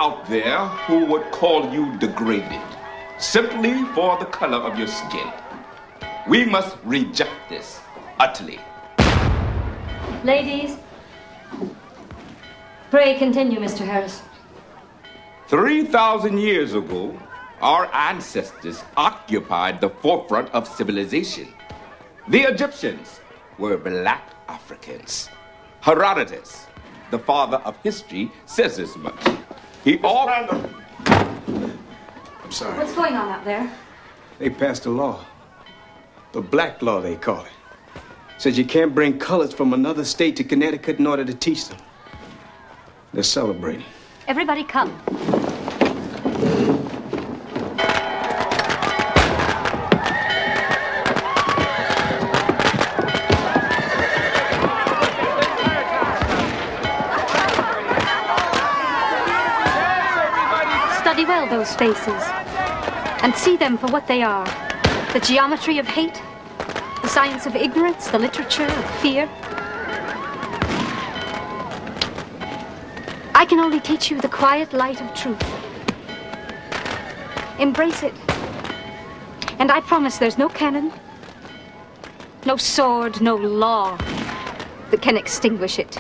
out there who would call you degraded simply for the color of your skin. We must reject this utterly. Ladies, pray continue, Mr. Harris. 3,000 years ago, our ancestors occupied the forefront of civilization. The Egyptians were black Africans. Herodotus, the father of history, says as much. I'm sorry. What's going on out there? They passed a law. The black law, they call it. Says you can't bring colors from another state to Connecticut in order to teach them. They're celebrating. Everybody come. Study well those faces and see them for what they are. The geometry of hate, the science of ignorance, the literature of fear. I can only teach you the quiet light of truth. Embrace it. And I promise there's no cannon, no sword, no law that can extinguish it.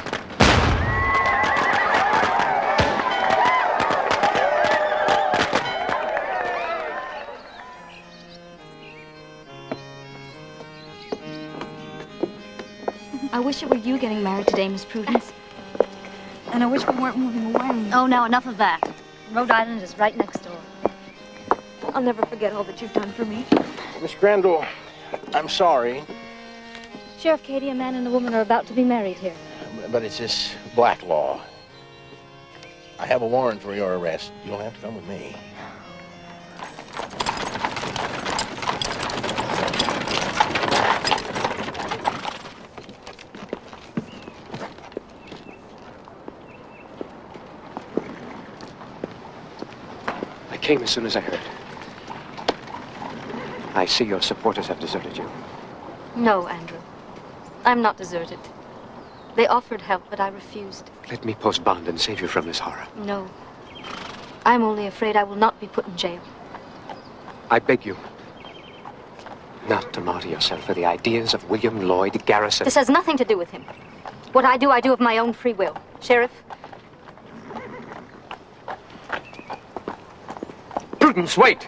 I wish it were you getting married today, Miss Prudence. And I wish we weren't moving away. Oh, now enough of that. Rhode Island is right next door. I'll never forget all that you've done for me. Miss Crandall, I'm sorry, Sheriff Cady, a man and a woman are about to be married here. but it's this black law. I have a warrant for your arrest. You'll have to come with me. I came as soon as I heard. I see your supporters have deserted you. No, Andrew. I'm not deserted. They offered help, but I refused. Let me post bond and save you from this horror. No. I'm only afraid I will not be put in jail. I beg you not to martyr yourself for the ideas of William Lloyd Garrison. This has nothing to do with him. What I do of my own free will. Sheriff? Prudence, wait!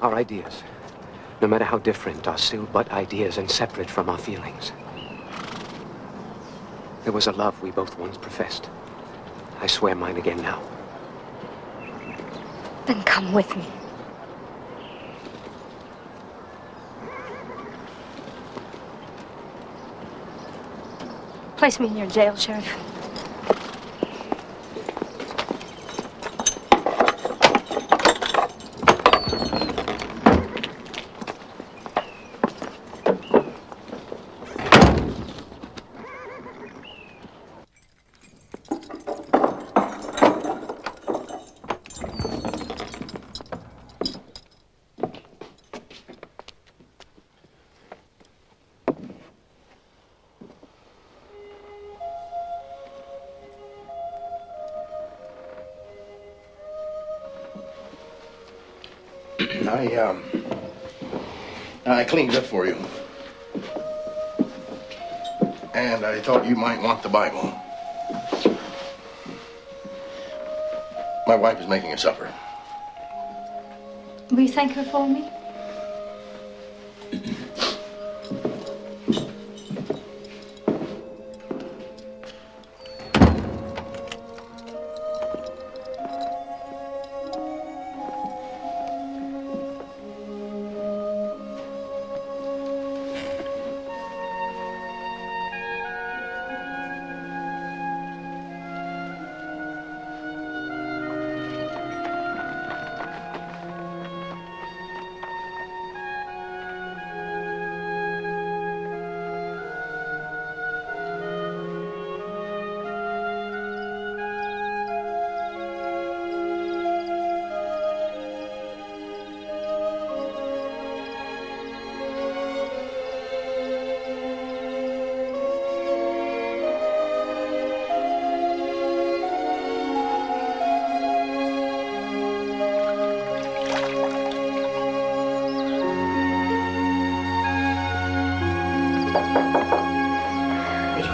Our ideas, no matter how different, are still but ideas and separate from our feelings. There was a love we both once professed. I swear mine again now. Then come with me. Place me in your jail, Sheriff. I cleaned up for you. And I thought you might want the Bible. My wife is making a supper. Will you thank her for me?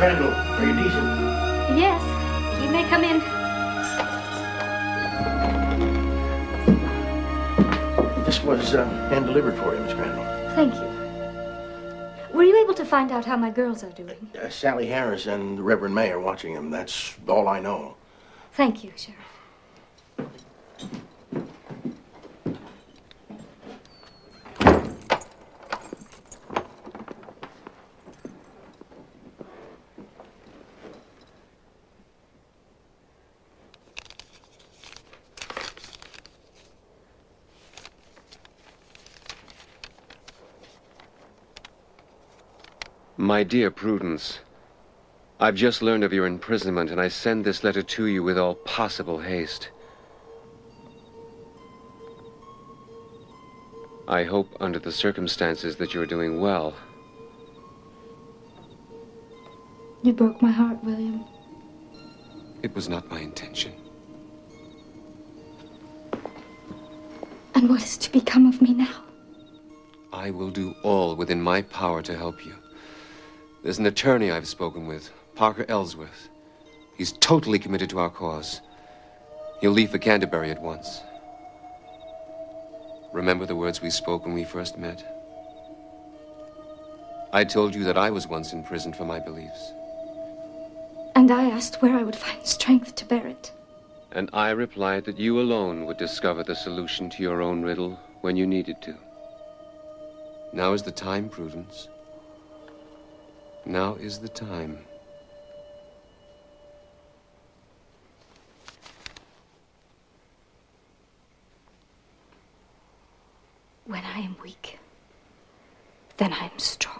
Crandall, are you decent? Yes, you may come in. This was hand-delivered for you, Miss Crandall. Thank you. Were you able to find out how my girls are doing? Sally Harris and the Reverend May are watching him. That's all I know. Thank you, Sheriff. My dear Prudence, I've just learned of your imprisonment, and I send this letter to you with all possible haste. I hope, under the circumstances, that you're doing well. You broke my heart, William. It was not my intention. And what is to become of me now? I will do all within my power to help you. There's an attorney I've spoken with, Parker Ellsworth. He's totally committed to our cause. He'll leave for Canterbury at once. Remember the words we spoke when we first met? I told you that I was once in prison for my beliefs. And I asked where I would find strength to bear it. And I replied that you alone would discover the solution to your own riddle when you needed to. Now is the time, Prudence. Now is the time. When I am weak, then I am strong.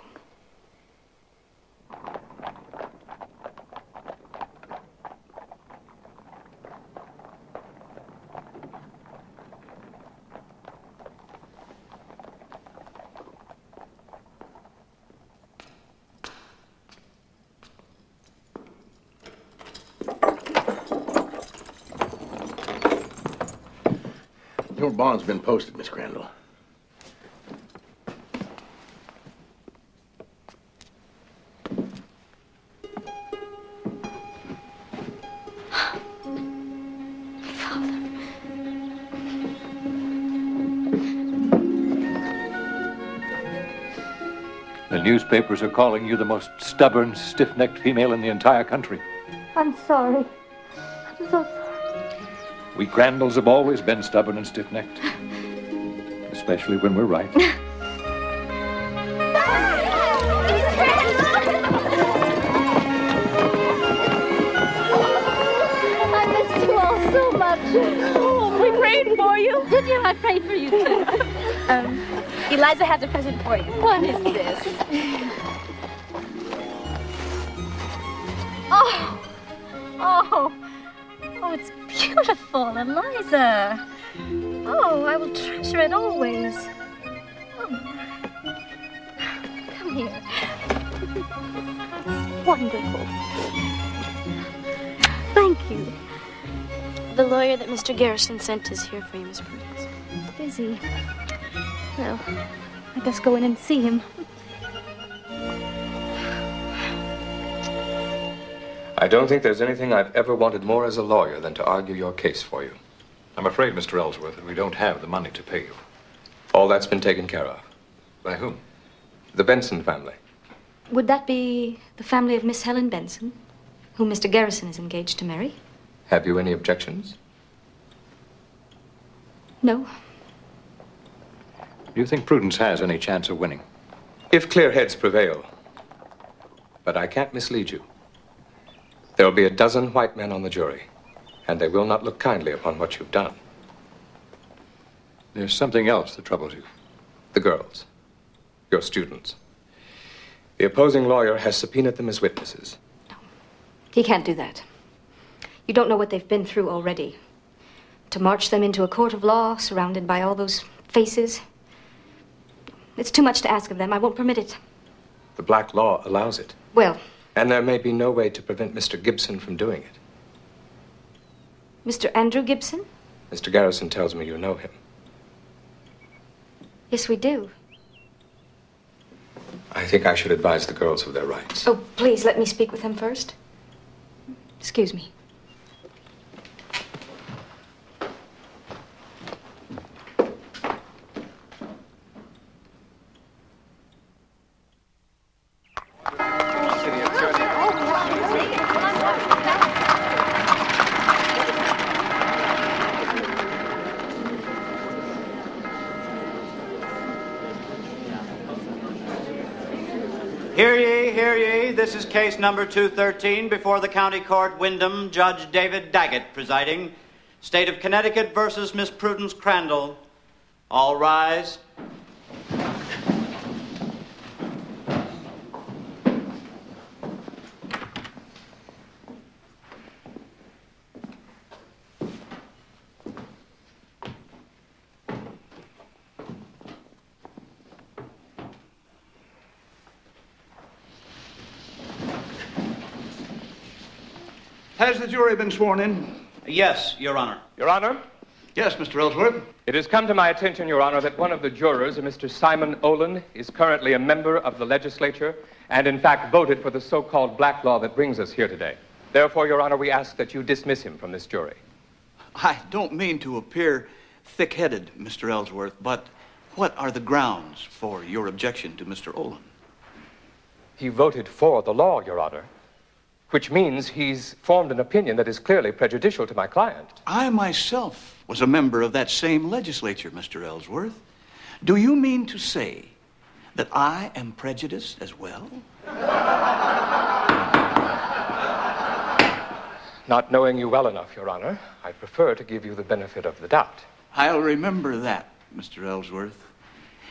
Your bond's been posted, Miss Crandall. The newspapers are calling you the most stubborn, stiff-necked female in the entire country. I'm sorry. I'm so sorry. We Crandalls have always been stubborn and stiff-necked. Especially when we're right. I missed you all so much. Oh, we prayed for you. Did you? I prayed for you too. Eliza has a present for you. What is this? Oh, it's beautiful, Eliza. Oh, I will treasure it always. Oh. Come here. Wonderful. Thank you. The lawyer that Mr. Garrison sent is here for you, Miss Prudence. Busy. Well, I best go in and see him. I don't think there's anything I've ever wanted more as a lawyer than to argue your case for you. I'm afraid, Mr. Ellsworth, that we don't have the money to pay you. All that's been taken care of. By whom? The Benson family. Would that be the family of Miss Helen Benson, whom Mr. Garrison is engaged to marry? Have you any objections? No. Do you think Prudence has any chance of winning? If clear heads prevail. But I can't mislead you. There will be a dozen white men on the jury, and they will not look kindly upon what you've done. There's something else that troubles you. The girls. Your students. The opposing lawyer has subpoenaed them as witnesses. No. He can't do that. You don't know what they've been through already. To march them into a court of law, surrounded by all those faces. It's too much to ask of them. I won't permit it. The black law allows it. Well... And there may be no way to prevent Mr. Gibson from doing it. Mr. Andrew Gibson? Mr. Garrison tells me you know him. Yes, we do. I think I should advise the girls of their rights. Oh, please let me speak with him first. Excuse me. Hear ye, this is case number 213 before the County Court, Wyndham, Judge David Daggett presiding. State of Connecticut versus Miss Prudence Crandall. All rise. Has the jury been sworn in? Yes, Your Honor. Your Honor? Yes, Mr. Ellsworth. It has come to my attention, Your Honor, that one of the jurors, Mr. Simon Olin, is currently a member of the legislature and, in fact, voted for the so-called black law that brings us here today. Therefore, Your Honor, we ask that you dismiss him from this jury. I don't mean to appear thick-headed, Mr. Ellsworth, but what are the grounds for your objection to Mr. Olin? He voted for the law, Your Honor, which means he's formed an opinion that is clearly prejudicial to my client. I myself was a member of that same legislature, Mr. Ellsworth. Do you mean to say that I am prejudiced as well? Not knowing you well enough, Your Honor, I prefer to give you the benefit of the doubt. I'll remember that, Mr. Ellsworth.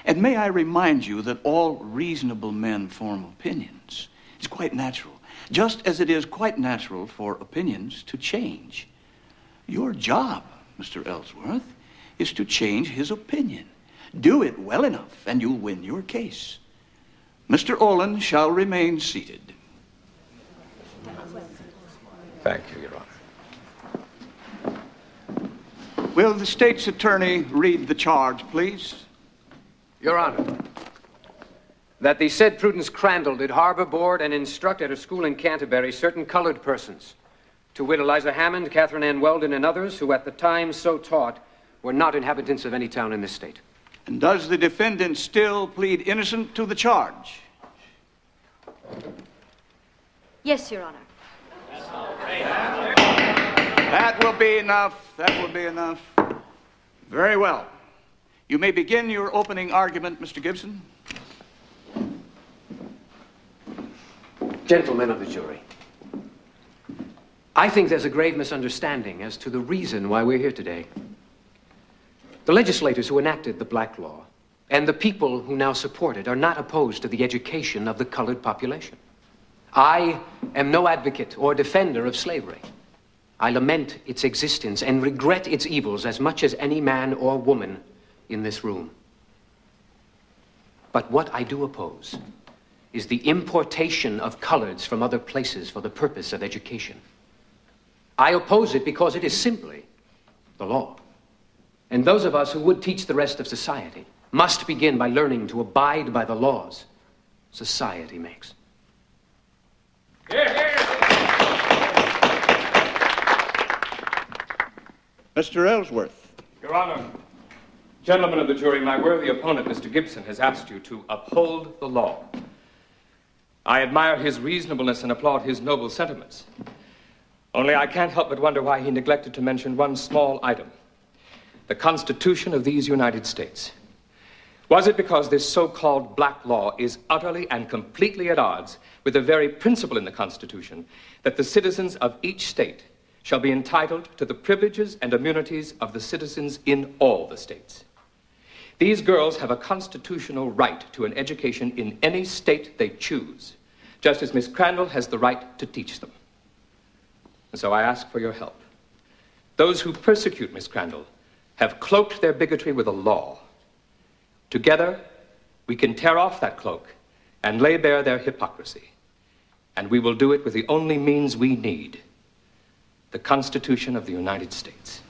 And may I remind you that all reasonable men form opinions. It's quite natural. Just as it is quite natural for opinions to change. Your job, Mr. Ellsworth, is to change his opinion. Do it well enough, and you'll win your case. Mr. Olin shall remain seated. Thank you, Your Honor. Will the state's attorney read the charge, please? Your Honor, that the said Prudence Crandall did harbor, board, and instruct at a school in Canterbury certain colored persons, to wit Eliza Hammond, Catherine Ann Weldon, and others who at the time so taught were not inhabitants of any town in this state. And does the defendant still plead innocent to the charge? Yes, Your Honor. That will be enough. That will be enough. Very well. You may begin your opening argument, Mr. Gibson. Gentlemen of the jury, I think there's a grave misunderstanding as to the reason why we're here today. The legislators who enacted the black law and the people who now support it are not opposed to the education of the colored population. I am no advocate or defender of slavery. I lament its existence and regret its evils as much as any man or woman in this room. But what I do oppose is the importation of coloreds from other places for the purpose of education. I oppose it because it is simply the law. And those of us who would teach the rest of society must begin by learning to abide by the laws society makes. Mr. Ellsworth. Your Honor, gentlemen of the jury, my worthy opponent, Mr. Gibson, has asked you to uphold the law. I admire his reasonableness and applaud his noble sentiments. Only I can't help but wonder why he neglected to mention one small item. The Constitution of these United States. Was it because this so-called black law is utterly and completely at odds with the very principle in the Constitution that the citizens of each state shall be entitled to the privileges and immunities of the citizens in all the states? These girls have a constitutional right to an education in any state they choose, just as Miss Crandall has the right to teach them. And so I ask for your help. Those who persecute Miss Crandall have cloaked their bigotry with a law. Together, we can tear off that cloak and lay bare their hypocrisy. And we will do it with the only means we need, the Constitution of the United States.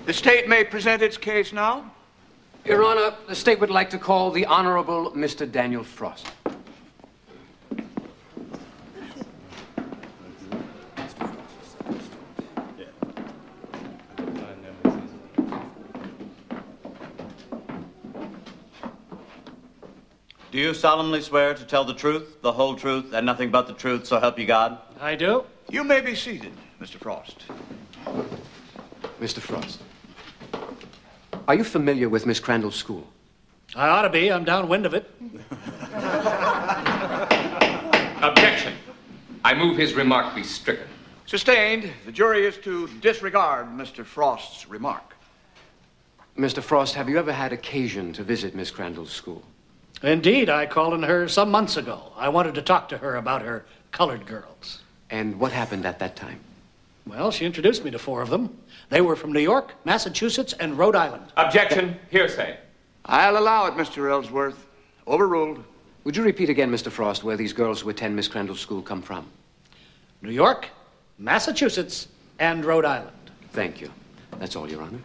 The state may present its case now. Your Honor, the state would like to call the Honorable Mr. Daniel Frost. Do you solemnly swear to tell the truth, the whole truth, and nothing but the truth, so help you God? I do. You may be seated, Mr. Frost. Mr. Frost, are you familiar with Miss Crandall's school? I ought to be. I'm downwind of it. Objection. I move his remark be stricken. Sustained. The jury is to disregard Mr. Frost's remark. Mr. Frost, have you ever had occasion to visit Miss Crandall's school? Indeed, I called on her some months ago. I wanted to talk to her about her colored girls. And what happened at that time? Well, she introduced me to 4 of them. They were from New York, Massachusetts, and Rhode Island. Objection. Hearsay. I'll allow it, Mr. Ellsworth. Overruled. Would you repeat again, Mr. Frost, where these girls who attend Miss Crandall's school come from? New York, Massachusetts, and Rhode Island. Thank you. That's all, Your Honor.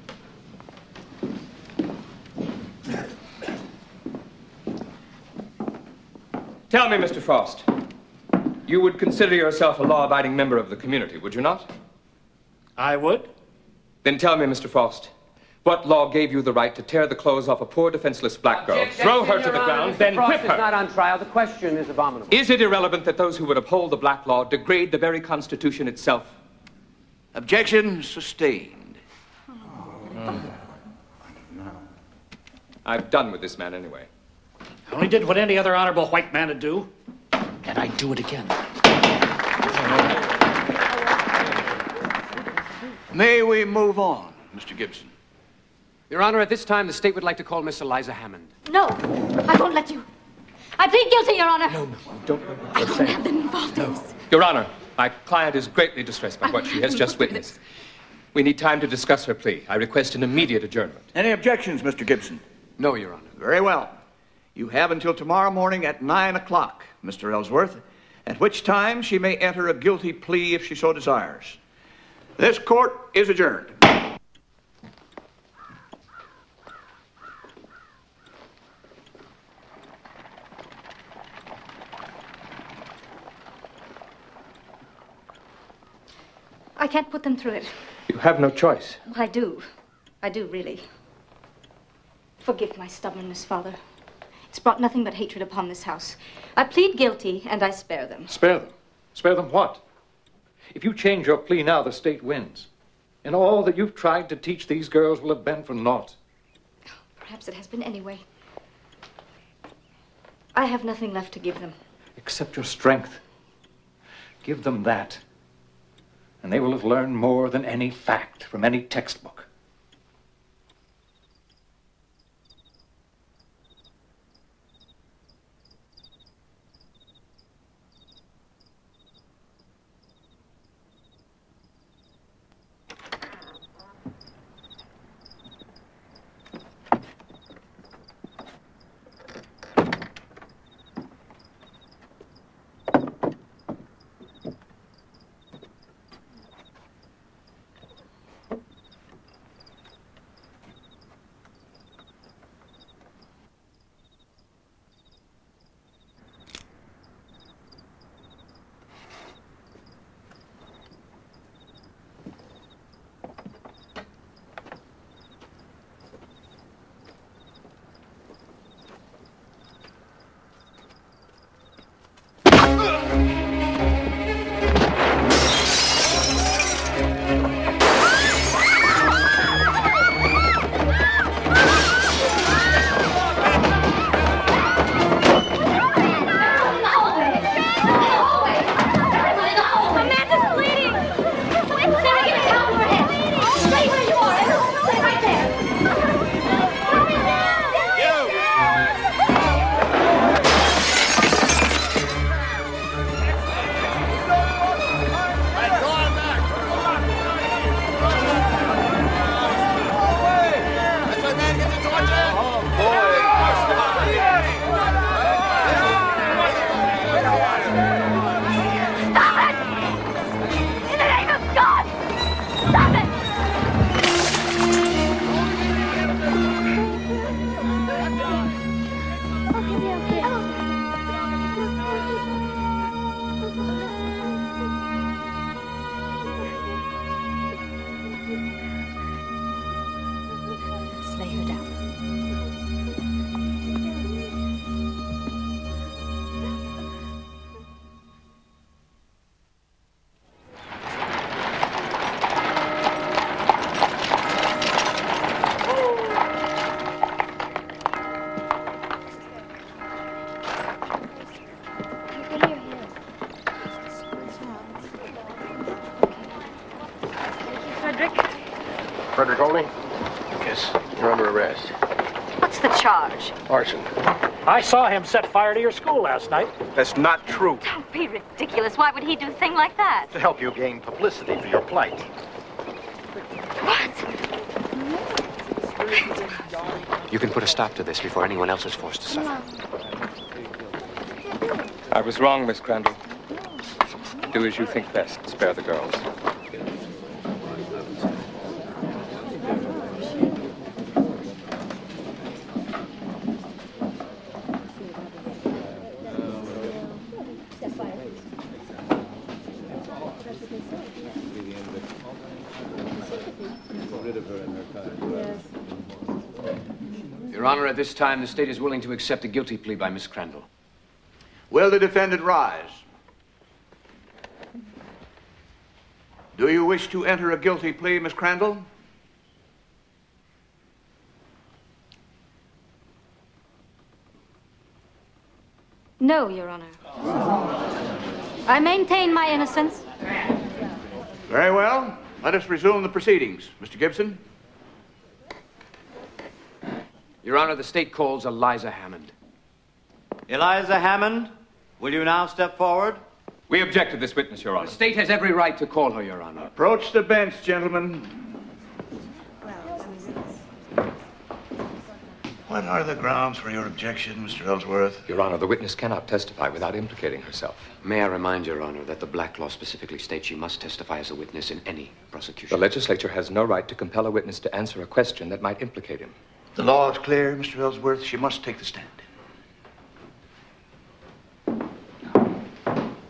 Tell me, Mr. Frost, you would consider yourself a law-abiding member of the community, would you not? I would. Then tell me, Mr. Frost, what law gave you the right to tear the clothes off a poor, defenseless black girl, throw her to the ground, then whip her? Mr. Frost is not on trial. The question is abominable. Is it irrelevant that those who would uphold the black law degrade the very Constitution itself? Objection sustained. I've done with this man anyway. I only did what any other honorable white man would do, and I'd do it again. May we move on, Mr. Gibson? Your Honor, at this time, the state would like to call Miss Eliza Hammond. No, I won't let you. I plead guilty, Your Honor. No, don't. I don't have them involved in this. Your Honor, my client is greatly distressed by what she has just witnessed. We need time to discuss her plea. I request an immediate adjournment. Any objections, Mr. Gibson? No, Your Honor. Very well. You have until tomorrow morning at 9 o'clock, Mr. Ellsworth, at which time she may enter a guilty plea if she so desires. This court is adjourned. I can't put them through it. You have no choice. I do. I do, really. Forgive my stubbornness, Father. It's brought nothing but hatred upon this house. I plead guilty, and I spare them. Spare them? Spare them what? If you change your plea now, the state wins. And all that you've tried to teach these girls will have been for naught. Perhaps it has been anyway. I have nothing left to give them. Except your strength. Give them that. And they will have learned more than any fact from any textbook. Frederick Olney? Yes. You're under arrest. What's the charge? Arson. I saw him set fire to your school last night. That's not true. Don't be ridiculous. Why would he do a thing like that? To help you gain publicity for your plight. What? You can put a stop to this before anyone else is forced to suffer. I was wrong, Miss Crandall. Do as you think best. Spare the girls. Your Honor, at this time, the state is willing to accept a guilty plea by Miss Crandall. Will the defendant rise? Do you wish to enter a guilty plea, Miss Crandall? No, Your Honor. I maintain my innocence. Very well. Let us resume the proceedings. Mr. Gibson? Your Honor, the state calls Eliza Hammond. Eliza Hammond, will you now step forward? We object to this witness, Your Honor. The state has every right to call her, Your Honor. Approach the bench, gentlemen. What are the grounds for your objection, Mr. Ellsworth? Your Honor, the witness cannot testify without implicating herself. May I remind Your Honor that the black law specifically states she must testify as a witness in any prosecution. The legislature has no right to compel a witness to answer a question that might implicate him. The law is clear, Mr. Ellsworth. She must take the stand.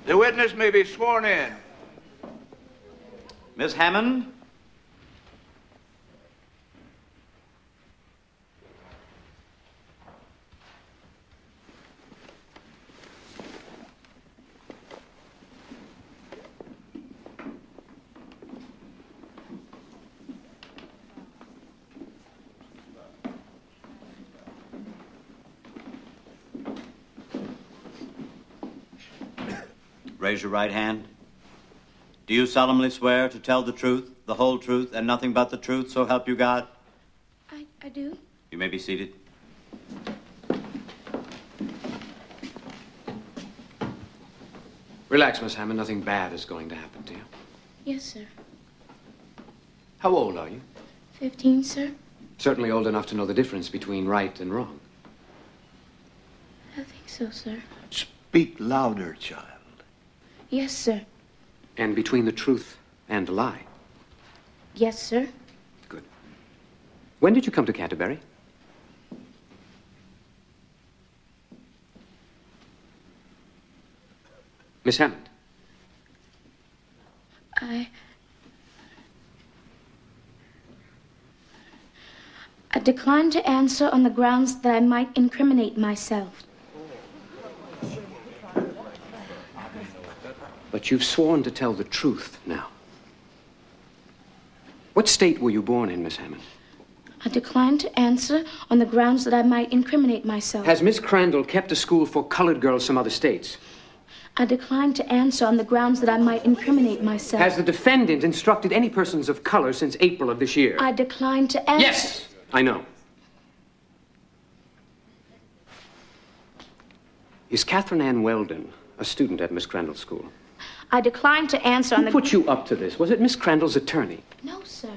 The witness may be sworn in. Miss Hammond? Raise your right hand. Do you solemnly swear to tell the truth, the whole truth, and nothing but the truth, so help you God? I do. You may be seated. Relax, Miss Hammond. Nothing bad is going to happen to you. Yes, sir. How old are you? 15, sir. Certainly old enough to know the difference between right and wrong. I think so, sir. Speak louder, child. Yes, sir. And between the truth and a lie. Yes, sir. When did you come to Canterbury? Miss Hammond. I declined to answer on the grounds that I might incriminate myself. But you've sworn to tell the truth now. What state were you born in, Miss Hammond? I declined to answer on the grounds that I might incriminate myself. Has Miss Crandall kept a school for colored girls from other states? I declined to answer on the grounds that I might incriminate myself. Has the defendant instructed any persons of color since April of this year? I declined to answer. Yes, I know. Is Catherine Ann Weldon a student at Miss Crandall's school? I declined to answer on the... Who put you up to this? Was it Miss Crandall's attorney? No, sir.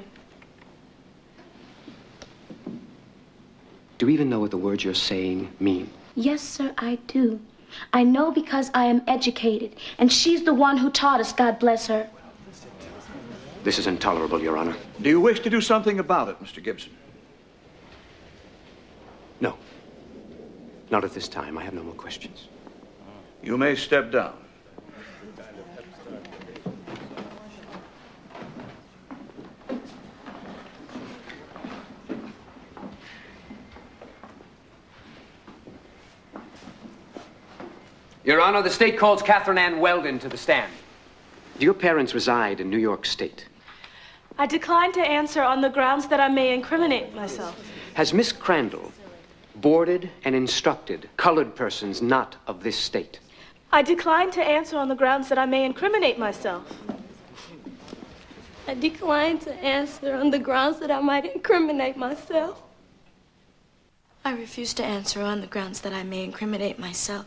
Do you even know what the words you're saying mean? Yes, sir, I do. I know because I am educated, and she's the one who taught us, God bless her. This is intolerable, Your Honor. Do you wish to do something about it, Mr. Gibson? No. Not at this time. I have no more questions. You may step down. Your Honor, the state calls Catherine Ann Weldon to the stand. Do your parents reside in New York State? I decline to answer on the grounds that I may incriminate myself. Has Miss Crandall boarded and instructed colored persons not of this state? I decline to answer on the grounds that I may incriminate myself. I decline to answer on the grounds that I might incriminate myself. I refuse to answer on the grounds that I may incriminate myself.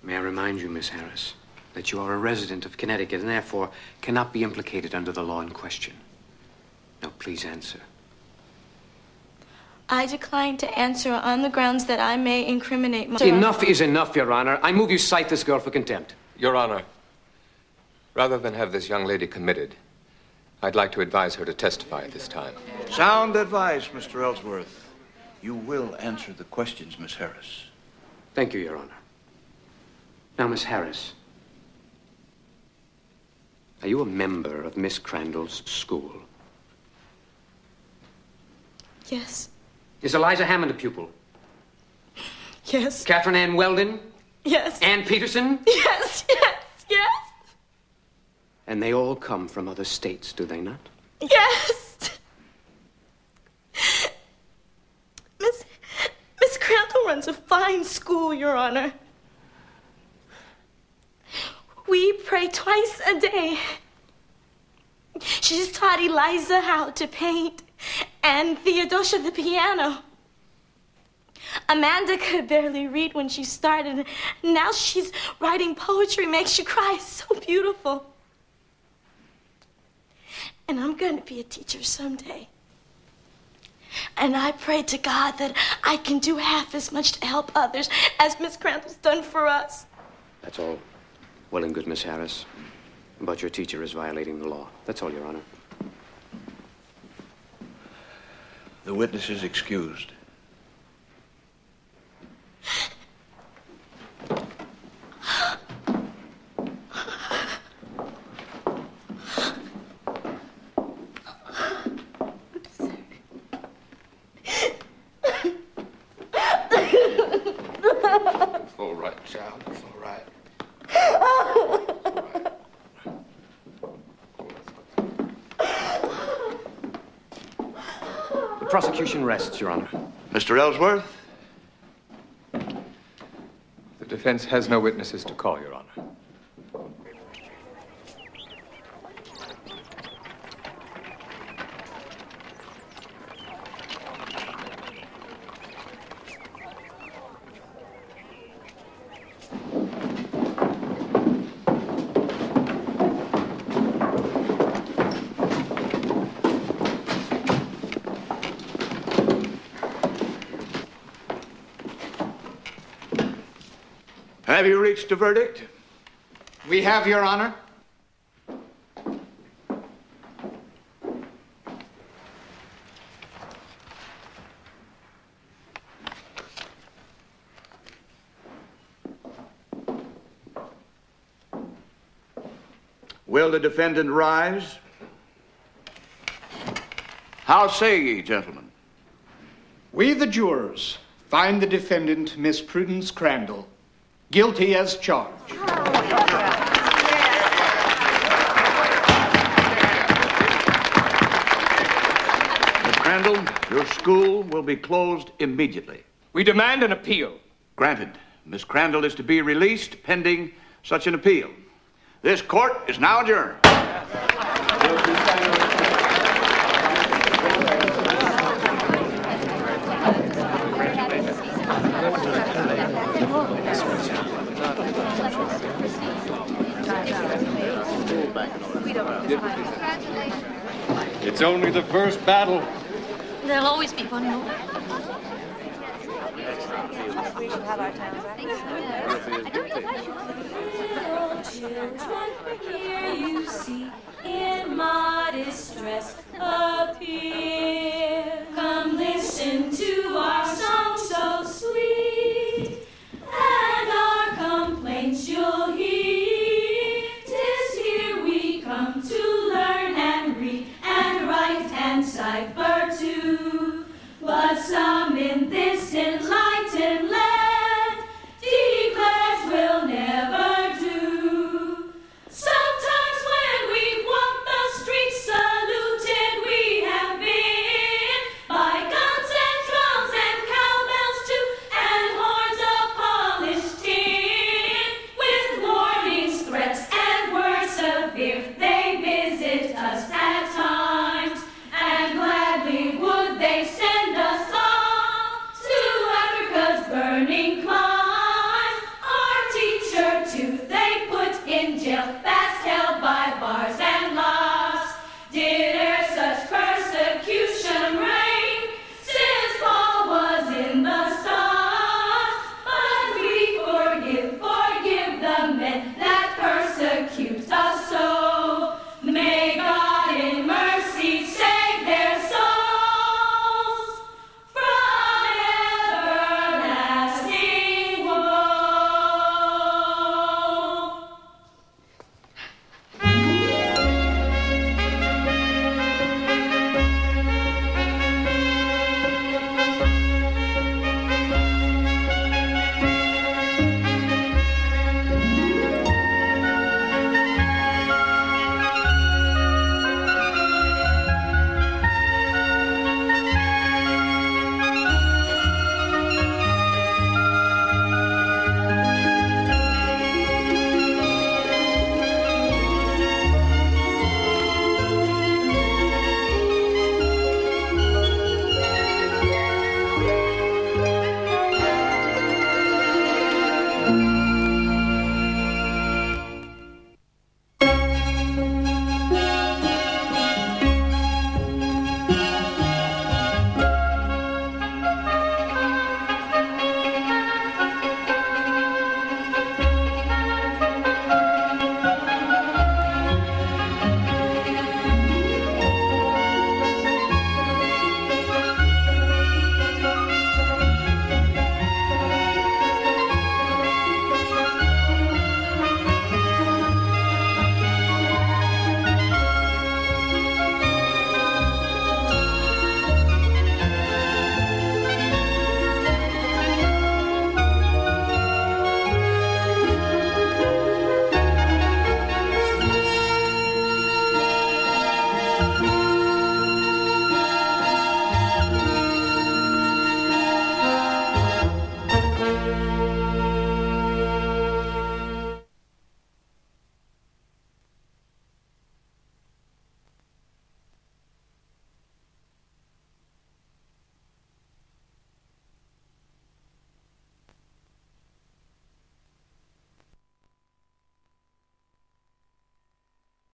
May I remind you, Miss Harris, that you are a resident of Connecticut and therefore cannot be implicated under the law in question. Now, please answer. I decline to answer on the grounds that I may incriminate myself. Enough is enough, Your Honor. I move you cite this girl for contempt. Your Honor, rather than have this young lady committed, I'd like to advise her to testify at this time. Sound advice, Mr. Ellsworth. You will answer the questions, Miss Harris. Thank you, Your Honor. Now, Miss Harris, are you a member of Miss Crandall's school? Yes. Is Eliza Hammond a pupil? Yes. Catherine Ann Weldon? Yes. Ann Peterson? Yes, yes, yes. And they all come from other states, do they not? Yes. Miss Crandall runs a fine school, Your Honor. We pray twice a day. She's taught Eliza how to paint and Theodosia the piano. Amanda could barely read when she started. Now she's writing poetry, makes you cry. It's so beautiful. And I'm going to be a teacher someday. And I pray to God that I can do half as much to help others as Miss Crandall's done for us. That's all well and good, Miss Harris. But your teacher is violating the law. That's all, Your Honor. The witness is excused. It's all right, child. It's all right. The prosecution rests, Your Honor. Mr. Ellsworth? The defense has no witnesses to call, Your Honor. Have you reached a verdict? We have, Your Honor. Will the defendant rise? How say ye, gentlemen? We, the jurors, find the defendant, Miss Prudence Crandall, guilty as charged. Miss Crandall, your school will be closed immediately. We demand an appeal. Granted. Miss Crandall is to be released pending such an appeal. This court is now adjourned. It's only the first battle. There'll always be one more. We should have our towns. Children, here you see in modest dress